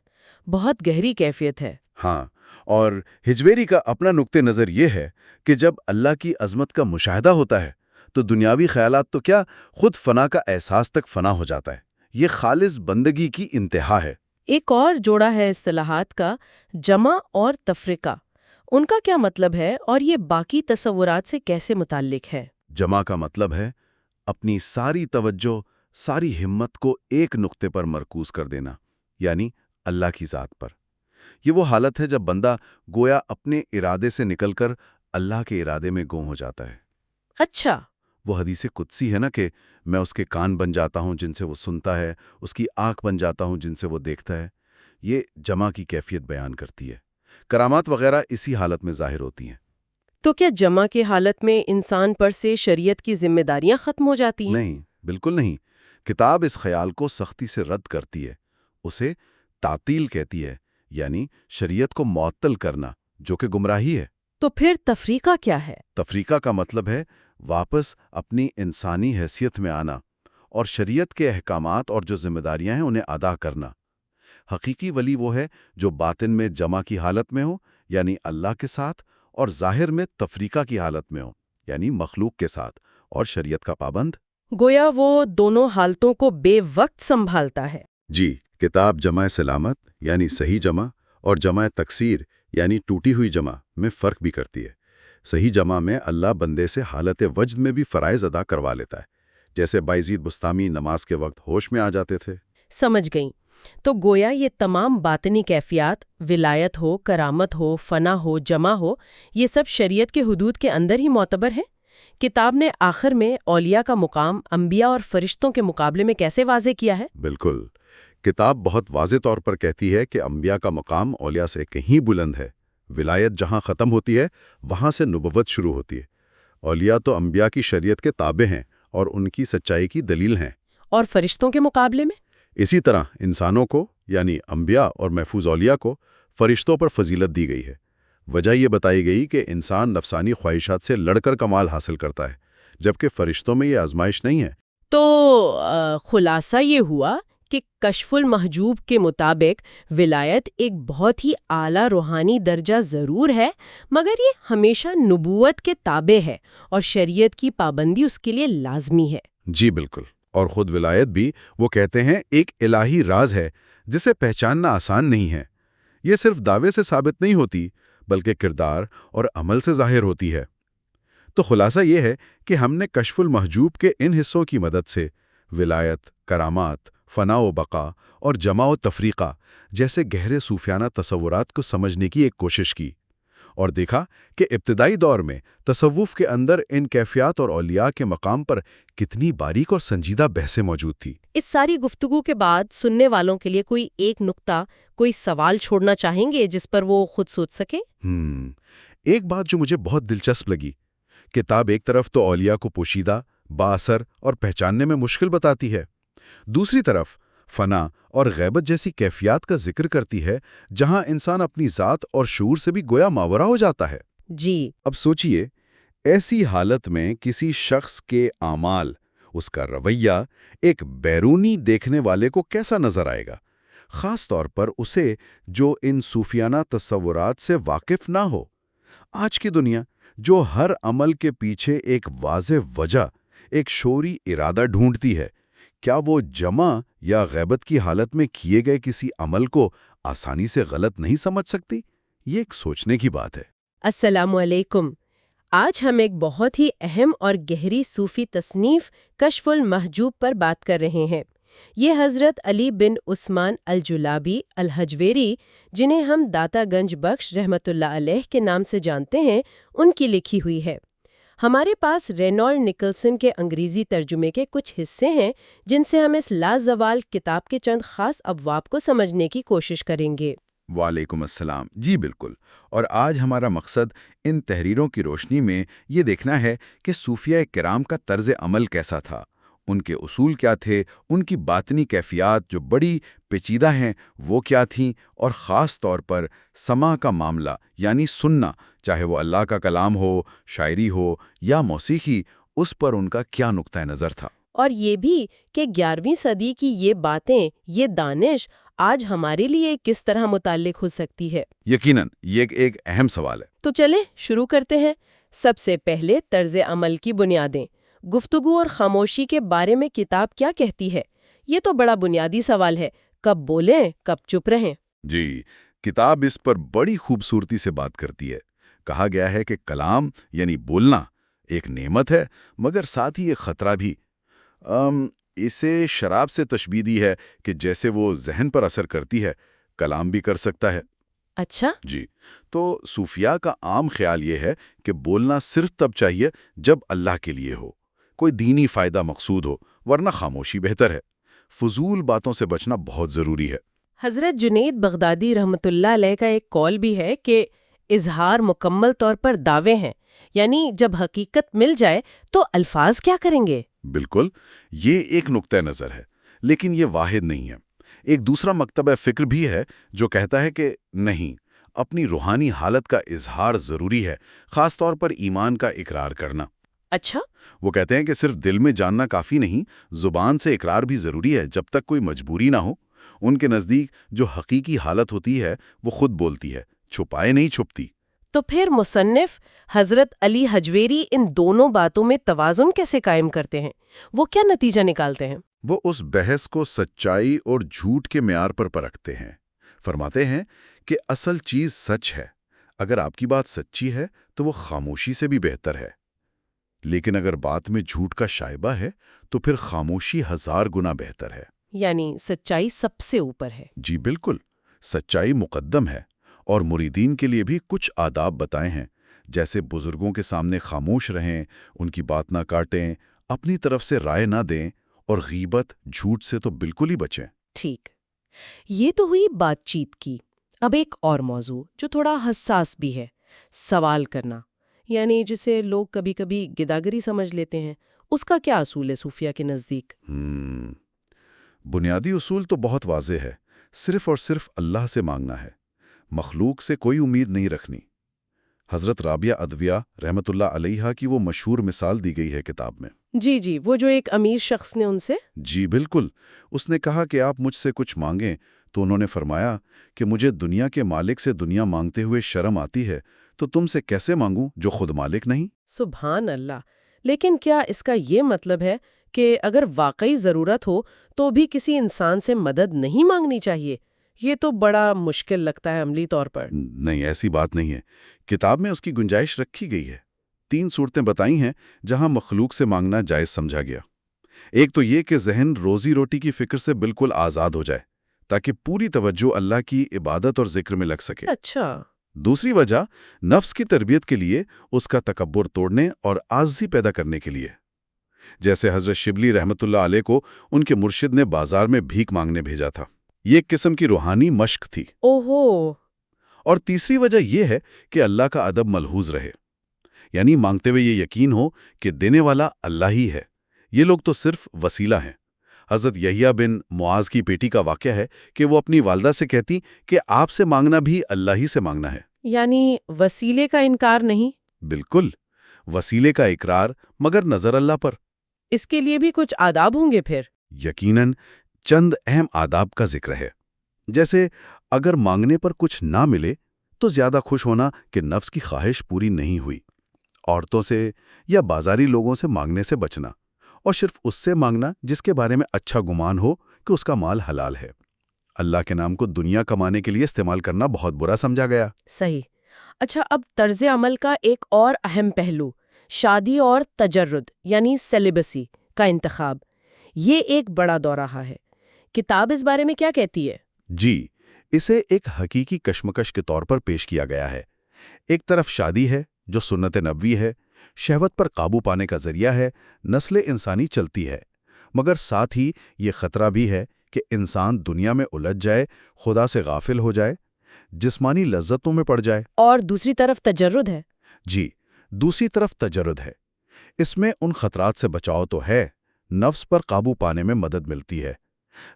Speaker 1: بہت گہری کیفیت ہے۔
Speaker 4: ہاں، اور ہجویری کا اپنا نقطہ نظر یہ ہے کہ جب اللہ کی عظمت کا مشاہدہ ہوتا ہے تو دنیاوی خیالات تو کیا، خود فنا کا احساس تک فنا ہو جاتا ہے۔ یہ خالص بندگی کی انتہا ہے۔
Speaker 1: ایک اور جوڑا ہے اصطلاحات کا، جمع اور تفرقہ۔ ان کا کیا مطلب ہے اور یہ باقی تصورات سے کیسے متعلق ہے؟
Speaker 4: جمع کا مطلب ہے اپنی ساری توجہ، ساری ہمت کو ایک نقطے پر مرکوز کر دینا، یعنی اللہ کی ذات پر۔ یہ وہ حالت ہے جب بندہ گویا اپنے ارادے سے نکل کر اللہ کے ارادے میں گم ہو جاتا ہے۔
Speaker 1: اچھا،
Speaker 4: وہ حدیث قدسی ہے نا کہ میں اس کے کان بن جاتا ہوں جن سے وہ سنتا ہے، اس کی آنکھ بن جاتا ہوں جن سے وہ دیکھتا ہے۔ یہ جمع کی کیفیت بیان کرتی ہے۔ کرامات وغیرہ اسی حالت میں ظاہر ہوتی ہیں۔
Speaker 1: تو کیا جمع کی حالت میں انسان پر سے شریعت کی ذمہ داریاں ختم ہو جاتی ہیں؟
Speaker 4: نہیں، بالکل نہیں۔ کتاب اس خیال کو سختی سے رد کرتی ہے، اسے تعطیل کہتی ہے، یعنی شریعت کو معطل کرنا، جو کہ گمراہی ہے۔
Speaker 1: تو پھر تفریقہ کیا ہے؟
Speaker 4: تفریقہ کا مطلب ہے واپس اپنی انسانی حیثیت میں آنا اور شریعت کے احکامات اور جو ذمہ داریاں ہیں انہیں ادا کرنا۔ حقیقی ولی وہ ہے جو باطن میں جمع کی حالت میں ہو، یعنی اللہ کے ساتھ، اور ظاہر میں تفریقہ کی حالت میں ہو، یعنی مخلوق کے ساتھ اور شریعت کا پابند۔
Speaker 1: گویا وہ دونوں حالتوں کو بے وقت سنبھالتا ہے۔
Speaker 4: جی، کتاب جمع سلامت یعنی صحیح جمع اور جمع تکثیر یعنی ٹوٹی ہوئی جمع میں فرق بھی کرتی ہے۔ صحیح جمع میں اللہ بندے سے حالت وجد میں بھی فرائض ادا کروا لیتا ہے، جیسے بایزید بستامی نماز کے وقت ہوش میں آ جاتے تھے۔
Speaker 1: سمجھ گئیں۔ تو گویا یہ تمام باطنی کیفیات، ولایت ہو، کرامت ہو، فنا ہو، جمع ہو، یہ سب شریعت کے حدود کے اندر ہی معتبر ہیں۔ کتاب نے آخر میں اولیاء کا مقام انبیاء اور فرشتوں کے مقابلے میں کیسے واضح کیا ہے؟
Speaker 4: بالکل، کتاب بہت واضح طور پر کہتی ہے کہ انبیاء کا مقام اولیاء سے کہیں بلند ہے۔ ولایت جہاں ختم ہوتی ہے وہاں سے نبوت شروع ہوتی ہے۔ اولیاء تو انبیاء کی شریعت کے تابع ہیں اور ان کی سچائی کی دلیل ہیں۔
Speaker 1: اور فرشتوں کے مقابلے میں؟
Speaker 4: اسی طرح انسانوں کو یعنی انبیاء اور محفوظ اولیاء کو فرشتوں پر فضیلت دی گئی ہے۔ وجہ یہ بتائی گئی کہ انسان نفسانی خواہشات سے لڑ کر کمال حاصل کرتا ہے، جبکہ فرشتوں میں یہ آزمائش نہیں ہے۔
Speaker 1: تو خلاصہ یہ ہوا کہ کشف المحجوب کے مطابق ولایت ایک بہت ہی اعلیٰ روحانی درجہ ضرور ہے، مگر یہ ہمیشہ نبوت کے تابع ہے اور شریعت کی پابندی اس کے لیے لازمی ہے۔
Speaker 4: جی بالکل، اور خود ولایت بھی وہ کہتے ہیں ایک الہی راز ہے جسے پہچاننا آسان نہیں ہے۔ یہ صرف دعوے سے ثابت نہیں ہوتی بلکہ کردار اور عمل سے ظاہر ہوتی ہے۔ تو خلاصہ یہ ہے کہ ہم نے کشف المحجوب کے ان حصوں کی مدد سے ولایت، کرامات، فنا و بقا اور جمع و تفریقہ جیسے گہرے صوفیانہ تصورات کو سمجھنے کی ایک کوشش کی، اور دیکھا کہ ابتدائی دور میں تصوف کے اندر ان کیفیات اور اولیاء کے مقام پر کتنی باریک اور سنجیدہ بحثیں موجود تھی۔
Speaker 1: اس ساری گفتگو کے بعد سننے والوں کے لیے کوئی ایک نقطہ، کوئی سوال چھوڑنا چاہیں گے جس پر وہ خود سوچ سکیں؟
Speaker 4: ایک بات جو مجھے بہت دلچسپ لگی، کتاب ایک طرف تو اولیاء کو پوشیدہ، با اثر اور پہچاننے میں مشکل بتاتی ہے، دوسری طرف فنا اور غیبت جیسی کیفیات کا ذکر کرتی ہے جہاں انسان اپنی ذات اور شعور سے بھی گویا ماورا ہو جاتا ہے۔
Speaker 1: جی،
Speaker 4: اب سوچئے، ایسی حالت میں کسی شخص کے اعمال، اس کا رویہ ایک بیرونی دیکھنے والے کو کیسا نظر آئے گا، خاص طور پر اسے جو ان صوفیانہ تصورات سے واقف نہ ہو۔ آج کی دنیا جو ہر عمل کے پیچھے ایک واضح وجہ، ایک شعوری ارادہ ڈھونڈتی ہے، کیا وہ جمع یا غیبت کی حالت میں کیے گئے کسی عمل کو آسانی سے غلط نہیں سمجھ سکتی؟ یہ ایک سوچنے کی بات ہے۔
Speaker 1: السلام علیکم۔ آج ہم ایک بہت ہی اہم اور گہری صوفی تصنیف کشف المحجوب پر بات کر رہے ہیں۔ یہ حضرت علی بن عثمان الجلابی الحجویری، جنہیں ہم داتا گنج بخش رحمۃ اللہ علیہ کے نام سے جانتے ہیں، ان کی لکھی ہوئی ہے۔ ہمارے پاس رینالڈ نکلسن کے انگریزی ترجمے کے کچھ حصے ہیں جن سے ہم اس لازوال کتاب کے چند خاص ابواب کو سمجھنے کی کوشش کریں گے۔
Speaker 2: وعلیکم السلام۔ جی بالکل، اور آج ہمارا مقصد ان تحریروں کی روشنی میں یہ دیکھنا ہے کہ صوفیہ کرام کا طرز عمل کیسا تھا، ان کے اصول کیا تھے، ان کی باطنی کیفیات جو بڑی پیچیدہ ہیں وہ کیا تھیں، اور خاص طور پر سماع کا معاملہ یعنی سننا، چاہے وہ اللہ کا کلام ہو، شاعری ہو یا موسیقی، اس پر ان کا کیا نقطہ نظر تھا۔
Speaker 1: اور یہ بھی کہ 11ویں صدی کی یہ باتیں، یہ دانش آج ہمارے لیے کس طرح متعلق ہو سکتی ہے؟
Speaker 2: یقیناً یہ ایک اہم سوال ہے۔
Speaker 1: تو چلیں شروع کرتے ہیں۔ سب سے پہلے طرز عمل کی بنیادیں، گفتگو اور خاموشی کے بارے میں کتاب کیا کہتی ہے؟ یہ تو بڑا بنیادی سوال ہے، کب بولیں کب چپ رہیں؟
Speaker 4: جی، کتاب اس پر بڑی خوبصورتی سے بات کرتی ہے۔ کہا گیا ہے کہ کلام یعنی بولنا ایک نعمت ہے مگر ساتھ ہی ایک خطرہ بھی۔ اسے شراب سے تشبیہ دی ہے کہ جیسے وہ ذہن پر اثر کرتی ہے، کلام بھی کر سکتا ہے۔
Speaker 1: اچھا،
Speaker 4: جی، تو صوفیاء کا عام خیال یہ ہے کہ بولنا صرف تب چاہیے جب اللہ کے لیے ہو، کوئی دینی فائدہ مقصود ہو، ورنہ خاموشی بہتر ہے۔ فضول باتوں سے بچنا بہت ضروری ہے۔
Speaker 1: حضرت جنید بغدادی رحمۃ اللہ علیہ کا ایک قول بھی ہے کہ اظہار مکمل طور پر دعوے ہیں، یعنی جب حقیقت مل جائے تو الفاظ کیا کریں گے؟
Speaker 4: بالکل، یہ ایک نقطہ نظر ہے، لیکن یہ واحد نہیں ہے۔ ایک دوسرا مکتبہ فکر بھی ہے جو کہتا ہے کہ نہیں، اپنی روحانی حالت کا اظہار ضروری ہے، خاص طور پر ایمان کا اقرار کرنا۔
Speaker 1: اچھا،
Speaker 4: وہ کہتے ہیں کہ صرف دل میں جاننا کافی نہیں، زبان سے اقرار بھی ضروری ہے جب تک کوئی مجبوری نہ ہو۔ ان کے نزدیک جو حقیقی حالت ہوتی ہے وہ خود بولتی ہے، چھپائے نہیں چھپتی۔
Speaker 1: تو پھر مصنف حضرت علی حجویری ان دونوں باتوں میں توازن کیسے قائم کرتے ہیں؟ وہ کیا نتیجہ نکالتے ہیں؟
Speaker 4: وہ اس بحث کو سچائی اور جھوٹ کے معیار پر پرکھتے ہیں۔ فرماتے ہیں کہ اصل چیز سچ ہے، اگر آپ کی بات سچی ہے تو وہ خاموشی سے بھی بہتر ہے، لیکن اگر بات میں جھوٹ کا شائبہ ہے تو پھر خاموشی 1000 گنا بہتر ہے۔
Speaker 1: یعنی سچائی سب سے اوپر ہے۔
Speaker 4: جی بالکل، سچائی مقدم ہے، اور مریدین کے لیے بھی کچھ آداب بتائے ہیں، جیسے بزرگوں کے سامنے خاموش رہیں، ان کی بات نہ کاٹیں، اپنی طرف سے رائے نہ دیں، اور غیبت، جھوٹ سے تو بالکل ہی بچیں۔
Speaker 1: ٹھیک، یہ تو ہوئی بات چیت کی۔ اب ایک اور موضوع جو تھوڑا حساس بھی ہے، سوال کرنا، یعنی جسے لوگ کبھی کبھی گداگری سمجھ لیتے ہیں، اس کا کیا اصول ہے صوفیہ کے نزدیک؟
Speaker 4: بنیادی اصول تو بہت واضح ہے، صرف اور صرف اللہ سے مانگنا ہے، مخلوق سے کوئی امید نہیں رکھنی۔ حضرت رابعہ ادویہ رحمت اللہ علیہا کی وہ مشہور مثال دی گئی ہے کتاب میں۔
Speaker 1: جی، وہ جو ایک امیر شخص نے ان سے
Speaker 4: جی بالکل، اس نے کہا کہ آپ مجھ سے کچھ مانگیں، تو انہوں نے فرمایا کہ مجھے دنیا کے مالک سے دنیا مانگتے ہوئے شرم آتی ہے، تو تم سے کیسے مانگوں جو خود مالک نہیں؟
Speaker 1: سبحان اللہ! لیکن کیا اس کا یہ مطلب ہے کہ اگر واقعی ضرورت ہو تو بھی کسی انسان سے مدد نہیں مانگنی چاہیے؟ یہ تو بڑا مشکل لگتا ہے عملی طور پر۔
Speaker 4: نہیں، ایسی بات نہیں ہے، کتاب میں اس کی گنجائش رکھی گئی ہے۔ 3 صورتیں بتائی ہیں جہاں مخلوق سے مانگنا جائز سمجھا گیا۔ ایک تو یہ کہ ذہن روزی روٹی کی فکر سے بالکل آزاد ہو جائے، تاکہ پوری توجہ اللہ کی عبادت اور ذکر میں لگ سکے۔
Speaker 1: اچھا،
Speaker 4: دوسری وجہ نفس کی تربیت کے لیے، اس کا تکبر توڑنے اور عاجزی پیدا کرنے کے لیے، جیسے حضرت شبلی رحمت اللہ علیہ کو ان کے مرشد نے بازار میں بھیک مانگنے بھیجا تھا۔ یہ ایک قسم کی روحانی مشق تھی۔
Speaker 1: اوہو،
Speaker 4: اور تیسری وجہ یہ ہے کہ اللہ کا ادب ملحوظ رہے، یعنی مانگتے ہوئے یہ یقین ہو کہ دینے والا اللہ ہی ہے، یہ لوگ تو صرف وسیلہ ہیں۔ حضرت یحییٰ بن معاذ کی بیٹی کا واقعہ ہے کہ وہ اپنی والدہ سے کہتی کہ آپ سے مانگنا بھی اللہ ہی سے مانگنا ہے۔
Speaker 1: یعنی وسیلے کا انکار نہیں؟
Speaker 4: بالکل، وسیلے کا اقرار، مگر نظر اللہ پر۔
Speaker 1: اس کے لیے بھی کچھ آداب ہوں گے پھر؟
Speaker 4: یقیناً چند اہم آداب کا ذکر ہے، جیسے اگر مانگنے پر کچھ نہ ملے تو زیادہ خوش ہونا کہ نفس کی خواہش پوری نہیں ہوئی، عورتوں سے یا بازاری لوگوں سے مانگنے سے بچنا، اور صرف اس سے مانگنا جس کے بارے میں اچھا گمان ہو کہ اس کا مال حلال ہے۔ اللہ کے نام کو دنیا کمانے کے لیے استعمال کرنا بہت برا سمجھا گیا۔
Speaker 1: صحیح۔ اچھا، اب طرز عمل کا ایک اور اہم پہلو، شادی اور تجرد یعنی سیلیبسی کا انتخاب، یہ ایک بڑا دور رہا ہے۔ کتاب اس بارے میں کیا کہتی ہے؟
Speaker 4: جی، اسے ایک حقیقی کشمکش کے طور پر پیش کیا گیا ہے۔ ایک طرف شادی ہے جو سنت نبوی ہے، شہوت پر قابو پانے کا ذریعہ ہے، نسل انسانی چلتی ہے، مگر ساتھ ہی یہ خطرہ بھی ہے کہ انسان دنیا میں الجھ جائے، خدا سے غافل ہو جائے، جسمانی لذتوں میں پڑ جائے۔
Speaker 1: اور دوسری طرف تجرد ہے۔
Speaker 4: جی، دوسری طرف تجرد ہے۔ اس میں ان خطرات سے بچاؤ تو ہے، نفس پر قابو پانے میں مدد ملتی ہے،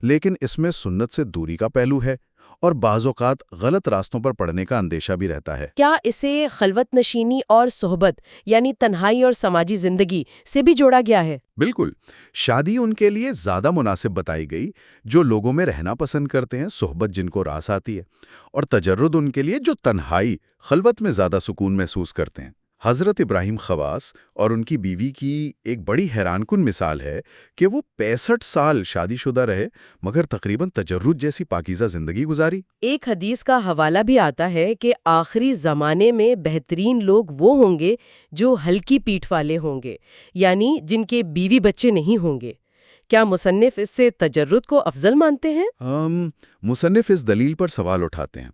Speaker 4: لیکن اس میں سنت سے دوری کا پہلو ہے، اور بعض اوقات غلط راستوں پر پڑنے کا اندیشہ بھی رہتا ہے۔
Speaker 1: کیا اسے خلوت نشینی اور صحبت یعنی تنہائی اور سماجی زندگی سے بھی جوڑا گیا ہے؟
Speaker 4: بالکل، شادی ان کے لیے زیادہ مناسب بتائی گئی جو لوگوں میں رہنا پسند کرتے ہیں، صحبت جن کو راس آتی ہے، اور تجرد ان کے لیے جو تنہائی، خلوت میں زیادہ سکون محسوس کرتے ہیں۔ حضرت ابراہیم خواص اور ان کی بیوی کی ایک بڑی حیران کن مثال ہے کہ وہ 65 سال شادی شدہ رہے مگر تقریباً تجرد جیسی پاکیزہ زندگی گزاری۔
Speaker 1: ایک حدیث کا حوالہ بھی آتا ہے کہ آخری زمانے میں بہترین لوگ وہ ہوں گے جو ہلکی پیٹھ والے ہوں گے، یعنی جن کے بیوی بچے نہیں ہوں گے۔ کیا مصنف اس سے تجرد کو افضل مانتے ہیں؟
Speaker 4: مصنف اس دلیل پر سوال اٹھاتے ہیں۔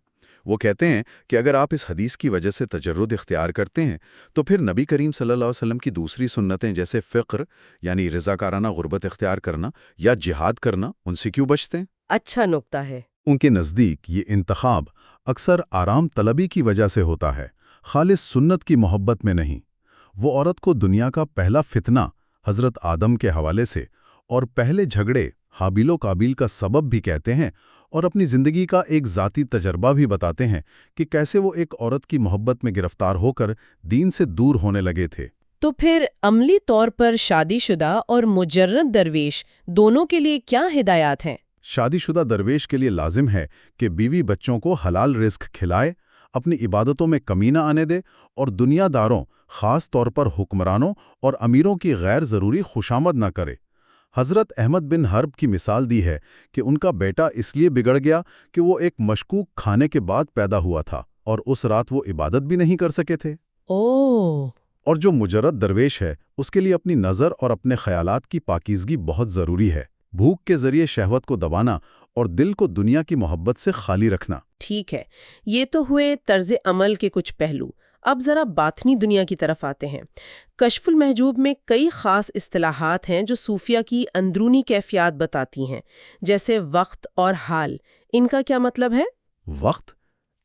Speaker 4: وہ کہتے ہیں کہ اگر آپ اس حدیث کی وجہ سے تجرد اختیار کرتے ہیں تو پھر نبی کریم صلی اللہ علیہ وسلم کی دوسری سنتیں جیسے فقر یعنی رضاکارانہ غربت اختیار کرنا یا جہاد کرنا، ان سے کیوں بچتے ہیں؟
Speaker 1: اچھا نکتہ ہے۔
Speaker 4: ان کے نزدیک یہ انتخاب اکثر آرام طلبی کی وجہ سے ہوتا ہے، خالص سنت کی محبت میں نہیں۔ وہ عورت کو دنیا کا پہلا فتنہ حضرت آدم کے حوالے سے اور پہلے جھگڑے حابیل و قابیل کا سبب بھی کہتے ہیں، اور اپنی زندگی کا ایک ذاتی تجربہ بھی بتاتے ہیں کہ کیسے وہ ایک عورت کی محبت میں گرفتار ہو کر دین سے دور ہونے لگے تھے۔
Speaker 1: تو پھر عملی طور پر شادی شدہ اور مجرد درویش دونوں کے لیے کیا ہدایات ہیں؟
Speaker 4: شادی شدہ درویش کے لیے لازم ہے کہ بیوی بچوں کو حلال رزق کھلائے، اپنی عبادتوں میں کمی نہ آنے دے، اور دنیا داروں خاص طور پر حکمرانوں اور امیروں کی غیر ضروری خوشامد نہ کرے۔ حضرت احمد بن حرب کی مثال دی ہے کہ ان کا بیٹا اس لیے بگڑ گیا کہ وہ ایک مشکوک کھانے کے بعد پیدا ہوا تھا، اور اس رات وہ عبادت بھی نہیں کر سکے تھے۔
Speaker 1: اوہ،
Speaker 4: اور جو مجرد درویش ہے اس کے لیے اپنی نظر اور اپنے خیالات کی پاکیزگی بہت ضروری ہے، بھوک کے ذریعے شہوت کو دبانا اور دل کو دنیا کی محبت سے خالی رکھنا۔
Speaker 1: ٹھیک ہے، یہ تو ہوئے طرز عمل کے کچھ پہلو۔ اب ذرا باطنی دنیا کی طرف آتے ہیں۔ کشف المحجوب میں کئی خاص اصطلاحات ہیں جو صوفیہ کی اندرونی کیفیات بتاتی ہیں، جیسے وقت اور حال۔ ان کا کیا مطلب ہے؟
Speaker 4: وقت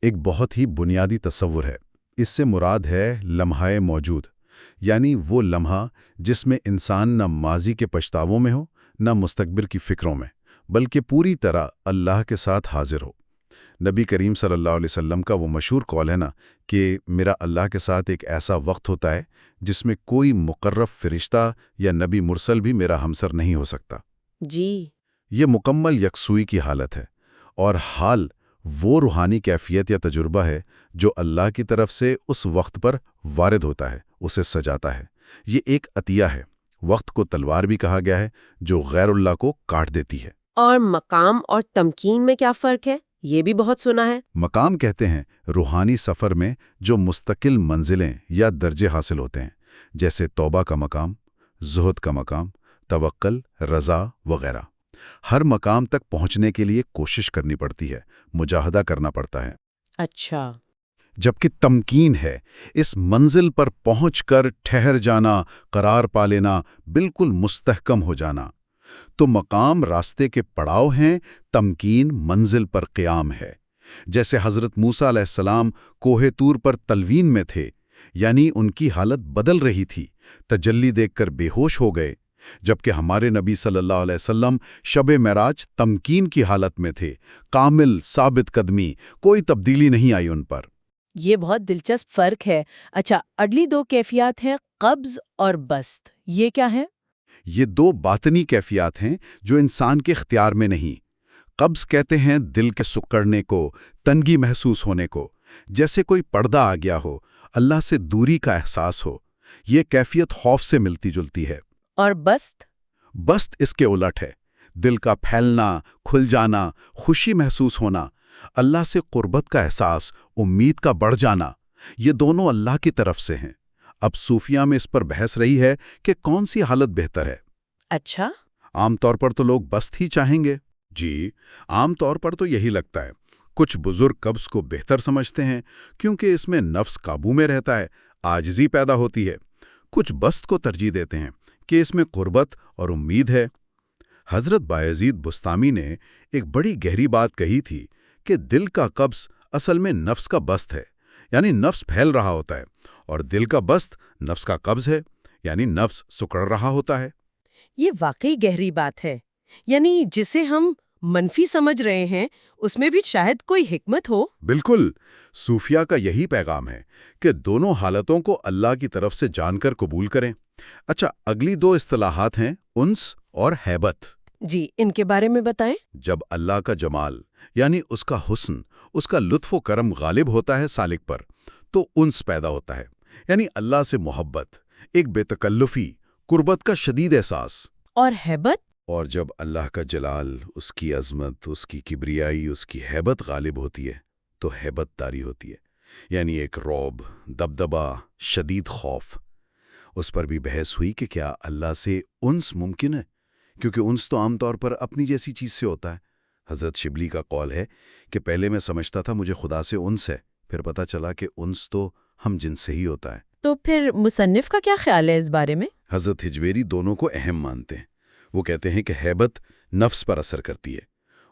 Speaker 4: ایک بہت ہی بنیادی تصور ہے۔ اس سے مراد ہے لمحہ موجود، یعنی وہ لمحہ جس میں انسان نہ ماضی کے پچھتاووں میں ہو نہ مستقبل کی فکروں میں، بلکہ پوری طرح اللہ کے ساتھ حاضر ہو۔ نبی کریم صلی اللہ علیہ وسلم کا وہ مشہور قول ہے نا کہ میرا اللہ کے ساتھ ایک ایسا وقت ہوتا ہے جس میں کوئی مقرب فرشتہ یا نبی مرسل بھی میرا ہمسر نہیں ہو سکتا۔
Speaker 1: جی،
Speaker 4: یہ مکمل یکسوئی کی حالت ہے، اور حال وہ روحانی کیفیت یا تجربہ ہے جو اللہ کی طرف سے اس وقت پر وارد ہوتا ہے، اسے سجاتا ہے۔ یہ ایک عطیہ ہے۔ وقت کو تلوار بھی کہا گیا ہے جو غیر اللہ کو کاٹ دیتی ہے۔
Speaker 1: اور مقام اور تمکین میں کیا فرق ہے؟ یہ بھی بہت سنا ہے۔
Speaker 4: مقام کہتے ہیں روحانی سفر میں جو مستقل منزلیں یا درجے حاصل ہوتے ہیں، جیسے توبہ کا مقام، زہد کا مقام، توکل، رضا وغیرہ۔ ہر مقام تک پہنچنے کے لیے کوشش کرنی پڑتی ہے، مجاہدہ کرنا پڑتا ہے۔
Speaker 1: اچھا،
Speaker 4: جبکہ تمکین ہے اس منزل پر پہنچ کر ٹھہر جانا، قرار پا لینا، بالکل مستحکم ہو جانا۔ تو مقام راستے کے پڑاؤ ہیں، تمکین منزل پر قیام ہے۔ جیسے حضرت موسیٰ علیہ السلام کوہ طور پر تلوین میں تھے، یعنی ان کی حالت بدل رہی تھی، تجلی دیکھ کر بے ہوش ہو گئے، جبکہ ہمارے نبی صلی اللہ علیہ وسلم شب معراج تمکین کی حالت میں تھے، کامل ثابت قدمی، کوئی تبدیلی نہیں آئی ان پر۔
Speaker 1: یہ بہت دلچسپ فرق ہے۔ اچھا، اگلی دو کیفیات ہیں قبض اور بسط۔ یہ کیا ہے؟
Speaker 4: یہ دو باطنی کیفیات ہیں جو انسان کے اختیار میں نہیں۔ قبض کہتے ہیں دل کے سکڑنے کو، تنگی محسوس ہونے کو، جیسے کوئی پردہ آ گیا ہو، اللہ سے دوری کا احساس ہو۔ یہ کیفیت خوف سے ملتی جلتی ہے۔
Speaker 1: اور بسط؟
Speaker 4: بسط اس کے الٹ ہے، دل کا پھیلنا، کھل جانا، خوشی محسوس ہونا، اللہ سے قربت کا احساس، امید کا بڑھ جانا۔ یہ دونوں اللہ کی طرف سے ہیں۔ اب صوفیہ میں اس پر بحث رہی ہے کہ کون سی حالت بہتر ہے۔
Speaker 1: اچھا،
Speaker 4: عام طور پر تو لوگ بسط ہی چاہیں گے۔ جی، عام طور پر تو یہی لگتا ہے۔ کچھ بزرگ قبض کو بہتر سمجھتے ہیں کیونکہ اس میں نفس قابو میں رہتا ہے، عاجزی پیدا ہوتی ہے۔ کچھ بسط کو ترجیح دیتے ہیں کہ اس میں قربت اور امید ہے۔ حضرت بایزید بستامی نے ایک بڑی گہری بات کہی تھی کہ دل کا قبض اصل میں نفس کا بسط ہے، یعنی نفس پھیل رہا ہوتا ہے، اور دل کا بسط نفس کا قبض ہے، یعنی نفس سکڑ رہا ہوتا ہے۔
Speaker 1: یہ واقعی گہری بات ہے۔ یعنی جسے ہم منفی سمجھ رہے ہیں اس میں بھی شاید کوئی حکمت ہو۔
Speaker 4: بالکل، صوفیہ کا یہی پیغام ہے کہ دونوں حالتوں کو اللہ کی طرف سے جان کر قبول کریں۔ اچھا، اگلی دو اصطلاحات ہیں انس اور ہیبت۔
Speaker 1: جی، ان کے بارے میں بتائیں۔
Speaker 4: جب اللہ کا جمال، یعنی اس کا حسن، اس کا لطف و کرم غالب ہوتا ہے سالک پر، تو انس پیدا ہوتا ہے، یعنی اللہ سے محبت، ایک بے تکلفی، قربت کا شدید احساس۔
Speaker 1: اور ہیبت؟
Speaker 4: اور جب اللہ کا جلال، اس کی عظمت، اس کی کبریائی، اس کی ہیبت غالب ہوتی ہے تو ہیبت طاری ہوتی ہے، یعنی ایک رعب، دبدبا، شدید خوف۔ اس پر بھی بحث ہوئی کہ کیا اللہ سے انس ممکن ہے، کیونکہ انس تو عام طور پر اپنی جیسی چیز سے ہوتا ہے۔ حضرت شبلی کا قول ہے کہ پہلے میں سمجھتا تھا مجھے خدا سے انس ہے، پھر پتہ چلا کہ انس تو ہم جن سے ہی ہوتا ہے۔
Speaker 1: تو پھر مصنف کا کیا خیال ہے اس بارے میں؟
Speaker 4: حضرت ہجویری دونوں کو اہم مانتے ہیں۔ وہ کہتے ہیں کہ ہیبت نفس پر اثر کرتی ہے،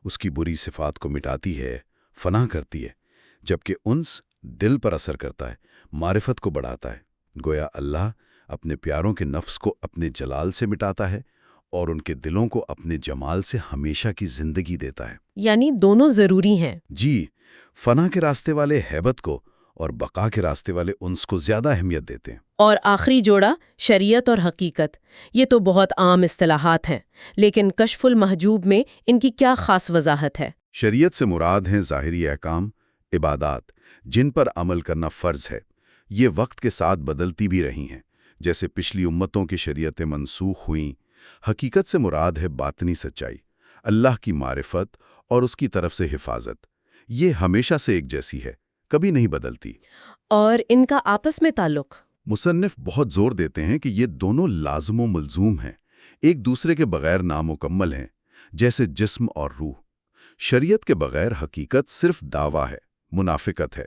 Speaker 4: اس کی بری صفات کو مٹاتی ہے، فنا کرتی ہے، جبکہ انس دل پر اثر کرتا ہے، معرفت کو بڑھاتا ہے۔ گویا اللہ اپنے پیاروں کے نفس کو اپنے جلال سے مٹاتا ہے اور ان کے دلوں کو اپنے جمال سے ہمیشہ کی زندگی دیتا ہے۔
Speaker 1: یعنی دونوں ضروری ہیں۔
Speaker 4: جی، فنا کے راستے والے ہیبت کو اور بقا کے راستے والے انس کو زیادہ اہمیت دیتے ہیں۔
Speaker 1: اور آخری جوڑا شریعت اور حقیقت، یہ تو بہت عام اصطلاحات ہیں، لیکن کشف المحجوب میں ان کی کیا خاص وضاحت ہے؟
Speaker 4: شریعت سے مراد ہیں ظاہری احکام، عبادات، جن پر عمل کرنا فرض ہے۔ یہ وقت کے ساتھ بدلتی بھی رہی ہیں، جیسے پچھلی امتوں کی شریعتیں منسوخ ہوئیں۔ حقیقت سے مراد ہے باطنی سچائی، اللہ کی معرفت اور اس کی طرف سے حفاظت۔ یہ ہمیشہ سے ایک جیسی ہے، کبھی نہیں بدلتی۔
Speaker 1: اور ان کا آپس میں تعلق؟
Speaker 4: مصنف بہت زور دیتے ہیں کہ یہ دونوں لازم و ملزوم ہیں، ایک دوسرے کے بغیر نامکمل ہیں، جیسے جسم اور روح۔ شریعت کے بغیر حقیقت صرف دعویٰ ہے، منافقت ہے،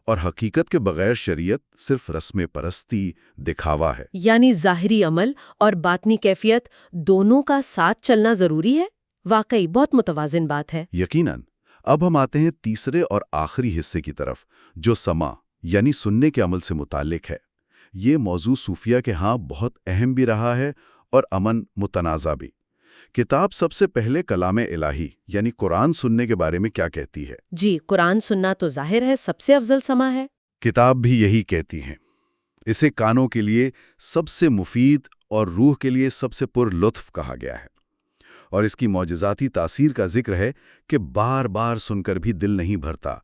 Speaker 4: اور حقیقت کے بغیر شریعت صرف رسم پرستی، دکھاوا ہے۔
Speaker 1: یعنی ظاہری عمل اور باطنی کیفیت دونوں کا ساتھ چلنا ضروری ہے؟ واقعی بہت متوازن بات ہے۔
Speaker 4: یقیناً۔ اب ہم آتے ہیں تیسرے اور آخری حصے کی طرف، جو سماع یعنی سننے کے عمل سے متعلق ہے۔ یہ موضوع صوفیہ کے ہاں بہت اہم بھی رہا ہے اور امن متنازع بھی۔ کتاب سب سے پہلے کلام الہی یعنی قرآن سننے کے بارے میں کیا کہتی ہے؟
Speaker 1: جی، قرآن سننا تو ظاہر ہے سب سے افضل سماع ہے۔
Speaker 4: کتاب بھی یہی کہتی ہیں۔ اسے کانوں کے لیے سب سے مفید اور روح کے لیے سب سے پر لطف کہا گیا ہے، اور اس کی معجزاتی تاثیر کا ذکر ہے کہ بار بار سن کر بھی دل نہیں بھرتا،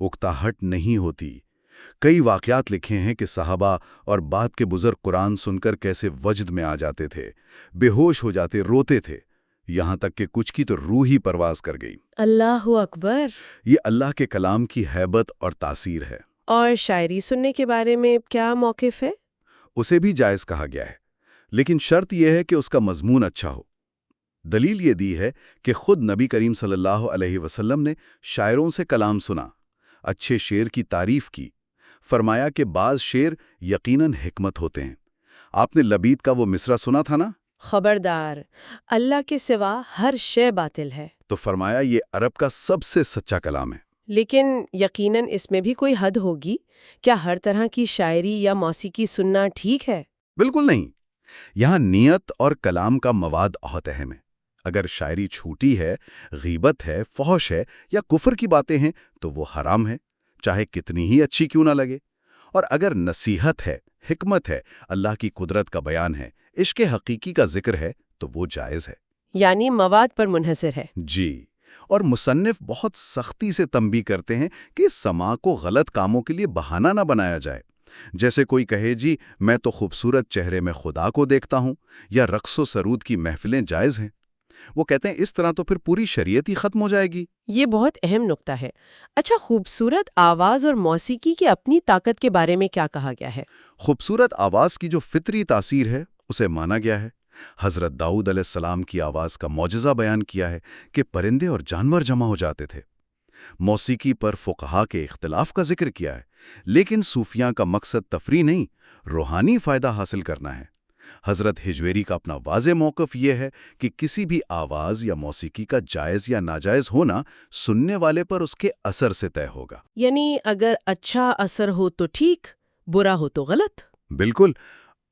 Speaker 4: اکتاہٹ نہیں ہوتی۔ کئی واقعات لکھے ہیں کہ صحابہ اور بعد کے بزرگ قرآن سن کر کیسے وجد میں آ جاتے تھے، بے ہوش ہو جاتے، روتے تھے، یہاں تک کہ کچھ کی تو روح ہی پرواز کر گئی۔
Speaker 1: اللہ اکبر!
Speaker 4: یہ اللہ کے کلام کی ہیبت اور تاثیر ہے۔
Speaker 1: اور شاعری سننے کے بارے میں کیا موقف ہے؟
Speaker 4: اسے بھی جائز کہا گیا ہے، لیکن شرط یہ ہے کہ اس کا مضمون اچھا ہو۔ دلیل یہ دی ہے کہ خود نبی کریم صلی اللہ علیہ وسلم نے شاعروں سے کلام سنا، اچھے شعر کی تعریف کی، فرمایا کہ بعض شعر یقیناً حکمت ہوتے ہیں۔ آپ نے لبید کا وہ مصرع سنا تھا نا؟
Speaker 1: خبردار، اللہ کے سوا ہر شے باطل ہے۔
Speaker 4: تو فرمایا یہ عرب کا سب سے سچا کلام ہے۔
Speaker 1: لیکن یقیناً اس میں بھی کوئی حد ہوگی۔ کیا ہر طرح کی شاعری یا موسیقی سننا ٹھیک ہے؟
Speaker 4: بالکل نہیں۔ یہاں نیت اور کلام کا مواد بہت اہم ہے۔ اگر شاعری چھوٹی ہے، غیبت ہے، فحش ہے یا کفر کی باتیں ہیں تو وہ حرام ہے، چاہے کتنی ہی اچھی کیوں نہ لگے۔ اور اگر نصیحت ہے، حکمت ہے، اللہ کی قدرت کا بیان ہے، عشق حقیقی کا ذکر ہے تو وہ جائز ہے۔
Speaker 1: یعنی مواد پر منحصر ہے۔
Speaker 4: جی، اور مصنف بہت سختی سے تنبیہ کرتے ہیں کہ سماع کو غلط کاموں کے لیے بہانہ نہ بنایا جائے۔ جیسے کوئی کہے جی میں تو خوبصورت چہرے میں خدا کو دیکھتا ہوں، یا رقص و سرود کی محفلیں جائز ہیں۔ وہ کہتے ہیں اس طرح تو پھر پوری شریعت ہی ختم ہو جائے گی۔
Speaker 1: یہ بہت اہم نقطہ ہے۔ اچھا، خوبصورت آواز اور موسیقی کی اپنی طاقت کے بارے میں کیا کہا گیا ہے؟
Speaker 4: خوبصورت آواز کی جو فطری تاثیر ہے اسے مانا گیا ہے۔ حضرت داؤد علیہ السلام کی آواز کا معجزہ بیان کیا ہے کہ پرندے اور جانور جمع ہو جاتے تھے۔ موسیقی پر فقہا کے اختلاف کا ذکر کیا ہے، لیکن صوفیاں کا مقصد تفریح نہیں، روحانی فائدہ حاصل کرنا ہے۔ حضرت ہجویری کا اپنا واضح موقف یہ ہے کہ کسی بھی آواز یا موسیقی کا جائز یا ناجائز ہونا سننے والے پر اس کے اثر سے طے ہوگا۔
Speaker 1: یعنی اگر اچھا اثر ہو تو ٹھیک، برا ہو تو غلط۔
Speaker 4: بالکل،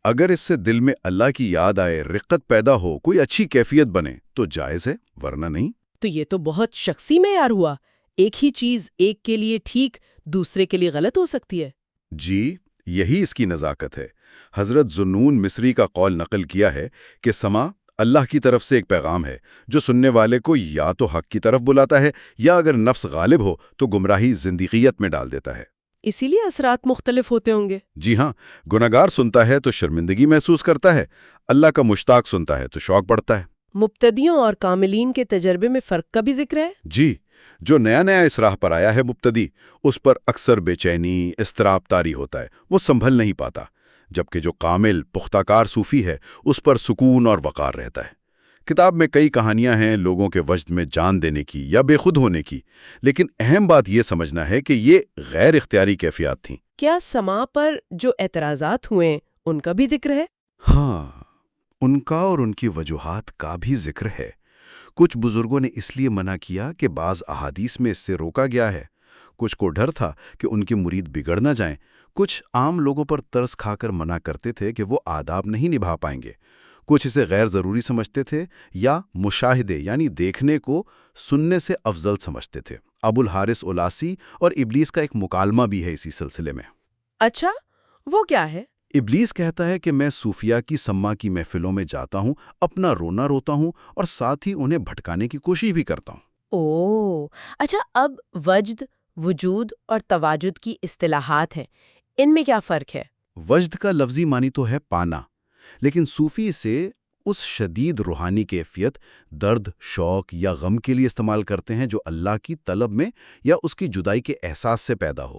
Speaker 4: اگر اس سے دل میں اللہ کی یاد آئے، رقت پیدا ہو، کوئی اچھی کیفیت بنے تو جائز ہے، ورنہ نہیں۔
Speaker 1: تو یہ تو بہت شخصی معیار ہوا۔ ایک ہی چیز ایک کے لیے ٹھیک، دوسرے کے لیے غلط ہو سکتی ہے۔
Speaker 4: جی، یہی اس کی نزاکت ہے۔ حضرت ذنون مصری کا قول نقل کیا ہے کہ سماع اللہ کی طرف سے ایک پیغام ہے جو سننے والے کو یا تو حق کی طرف بلاتا ہے یا اگر نفس غالب ہو تو گمراہی زندگیت میں ڈال دیتا ہے۔
Speaker 1: اسی لیے اثرات مختلف ہوتے ہوں گے۔
Speaker 4: جی ہاں، گناہگار سنتا ہے تو شرمندگی محسوس کرتا ہے، اللہ کا مشتاق سنتا ہے تو شوق بڑھتا ہے۔
Speaker 1: مبتدیوں اور کاملین کے تجربے میں فرق کا بھی ذکر ہے؟
Speaker 4: جی، جو نیا اس راہ پر آیا ہے مبتدی، اس پر اکثر بے چینی، اضطراب طاری ہوتا ہے، وہ سنبھل نہیں پاتا، جبکہ جو کامل پختہ کار صوفی ہے اس پر سکون اور وقار رہتا ہے۔ کتاب میں کئی کہانیاں ہیں لوگوں کے وجد میں جان دینے کی یا بے خود ہونے کی، لیکن اہم بات یہ سمجھنا ہے کہ یہ غیر اختیاری کیفیات تھیں۔
Speaker 1: کیا سماع پر جو اعتراضات ہوئے ان کا بھی ذکر ہے؟
Speaker 4: ہاں، ان کا اور ان کی وجوہات کا بھی ذکر ہے۔ کچھ بزرگوں نے اس لیے منع کیا کہ بعض احادیث میں اس سے روکا گیا ہے، کچھ کو ڈر تھا کہ ان کے مرید بگڑ نہ جائیں، کچھ عام لوگوں پر ترس کھا کر منع کرتے تھے کہ وہ آداب نہیں نبھا پائیں گے، کچھ اسے غیر ضروری سمجھتے تھے یا مشاہدے یعنی دیکھنے کو سننے سے افضل سمجھتے تھے۔ ابو الحارث اولاسی اور ابلیس کا ایک مکالمہ بھی ہے اسی سلسلے میں۔
Speaker 1: اچھا، وہ کیا ہے؟
Speaker 4: ابلیس کہتا ہے کہ میں صوفیہ کی سماع کی محفلوں میں جاتا ہوں، اپنا رونا روتا ہوں اور ساتھ ہی انہیں بھٹکانے کی کوشش بھی کرتا ہوں۔
Speaker 1: اوہ، اچھا، اب وجد، وجود اور تواجد کی اصطلاحات ہیں، ان میں کیا فرق ہے؟
Speaker 4: وجد کا لفظی معنی تو ہے پانا، لیکن صوفی اسے اس شدید روحانی کیفیت، درد، شوق یا غم کے لیے استعمال کرتے ہیں جو اللہ کی طلب میں یا اس کی جدائی کے احساس سے پیدا ہو۔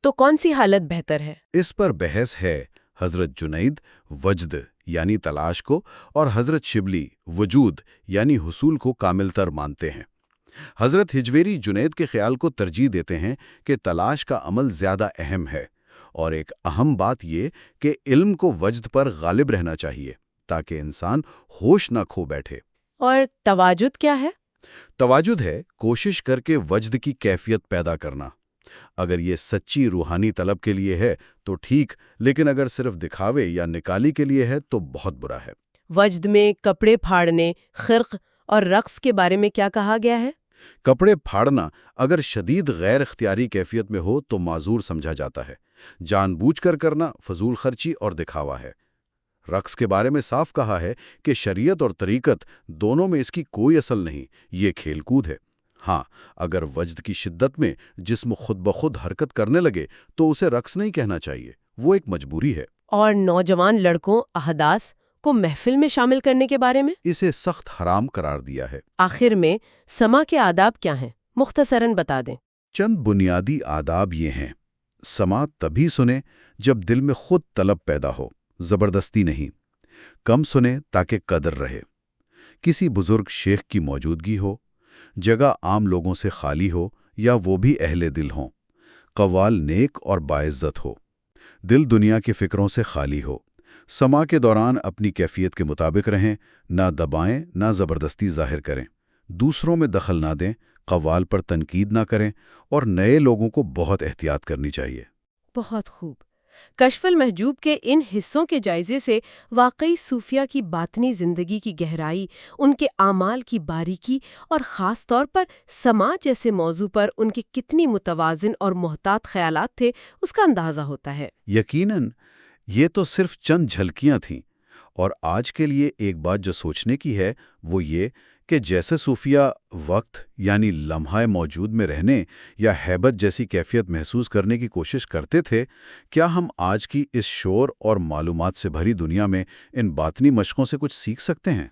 Speaker 1: تو کون سی حالت بہتر ہے؟
Speaker 2: اس پر بحث ہے۔ حضرت جنید وجد یعنی تلاش کو اور حضرت شبلی وجود یعنی حصول کو کامل تر مانتے ہیں۔ حضرت ہجویری جنید کے خیال کو ترجیح دیتے ہیں کہ تلاش کا عمل زیادہ اہم ہے، اور ایک اہم بات یہ کہ علم کو وجد پر غالب رہنا چاہیے تاکہ انسان ہوش نہ کھو بیٹھے۔
Speaker 1: اور تواجد کیا ہے؟
Speaker 2: تواجد ہے کوشش کر کے وجد کی کیفیت پیدا کرنا۔ اگر یہ سچی روحانی طلب کے لیے ہے تو ٹھیک، لیکن اگر صرف دکھاوے یا نکالی کے لیے ہے تو بہت برا ہے۔
Speaker 1: وجد میں کپڑے پھاڑنے، خرق اور رقص کے بارے میں کیا کہا گیا ہے؟
Speaker 2: کپڑے پھاڑنا اگر شدید غیر اختیاری کیفیت میں ہو تو معذور سمجھا جاتا ہے۔ جان بوجھ کر کرنا فضول خرچی اور دکھاوا ہے۔ رقص کے بارے میں صاف کہا ہے کہ شریعت اور طریقت دونوں میں اس کی کوئی اصل نہیں، یہ کھیل کود ہے۔ ہاں، اگر وجد کی شدت میں جسم خود بخود حرکت کرنے لگے تو اسے رقص نہیں کہنا چاہیے، وہ ایک مجبوری ہے۔
Speaker 1: اور نوجوان لڑکوں احداث کو محفل میں شامل کرنے کے بارے میں؟
Speaker 2: اسے سخت حرام قرار دیا ہے۔
Speaker 1: آخر میں سما کے آداب کیا ہیں؟ مختصراً بتا دیں۔
Speaker 2: چند بنیادی آداب یہ ہیں۔ سماع تبھی سنیں جب دل میں خود طلب پیدا ہو، زبردستی نہیں۔ کم سنیں تاکہ قدر رہے۔ کسی بزرگ شیخ کی موجودگی ہو، جگہ عام لوگوں سے خالی ہو یا وہ بھی اہل دل ہوں۔ قوال نیک اور باعزت ہو۔ دل دنیا کی فکروں سے خالی ہو۔ سماع کے دوران اپنی کیفیت کے مطابق رہیں، نہ دبائیں نہ زبردستی ظاہر کریں۔ دوسروں میں دخل نہ دیں، قوال پر تنقید نہ کریں، اور نئے لوگوں کو بہت احتیاط کرنی چاہیے۔
Speaker 1: بہت خوب۔ کشف المحجوب کے ان حصوں کے جائزے سے واقعی صوفیہ کی باطنی زندگی کی گہرائی، ان کے اعمال کی باریکی اور خاص طور پر سماع جیسے موضوع پر ان کے کتنی متوازن اور محتاط خیالات تھے، اس کا اندازہ ہوتا ہے۔
Speaker 2: یقیناً یہ تو صرف چند جھلکیاں تھیں، اور آج کے لیے ایک بات جو سوچنے کی ہے وہ یہ کہ جیسے صوفیہ وقت یعنی لمحہ موجود میں رہنے یا ہیبت جیسی کیفیت محسوس کرنے کی کوشش کرتے تھے، کیا ہم آج کی اس شور اور معلومات سے بھری دنیا میں ان باطنی مشقوں سے کچھ سیکھ سکتے ہیں؟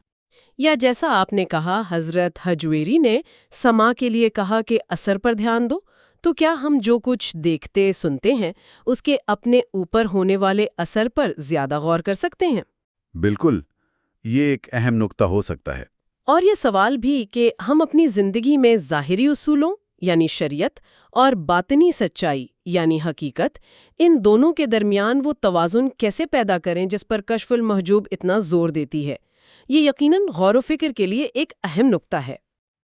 Speaker 1: یا جیسا آپ نے کہا حضرت ہجویری نے سماع کے لیے کہا کہ اثر پر دھیان دو، تو کیا ہم جو کچھ دیکھتے سنتے ہیں اس کے اپنے اوپر ہونے والے اثر پر زیادہ غور کر سکتے ہیں؟
Speaker 2: بالکل، یہ ایک اہم نکتہ ہو سکتا ہے۔
Speaker 1: اور یہ سوال بھی کہ ہم اپنی زندگی میں ظاہری اصولوں یعنی شریعت اور باطنی سچائی یعنی حقیقت، ان دونوں کے درمیان وہ توازن کیسے پیدا کریں جس پر کشف المحجوب اتنا زور دیتی ہے۔ یہ یقیناً غور و فکر کے لیے ایک اہم نکتہ ہے۔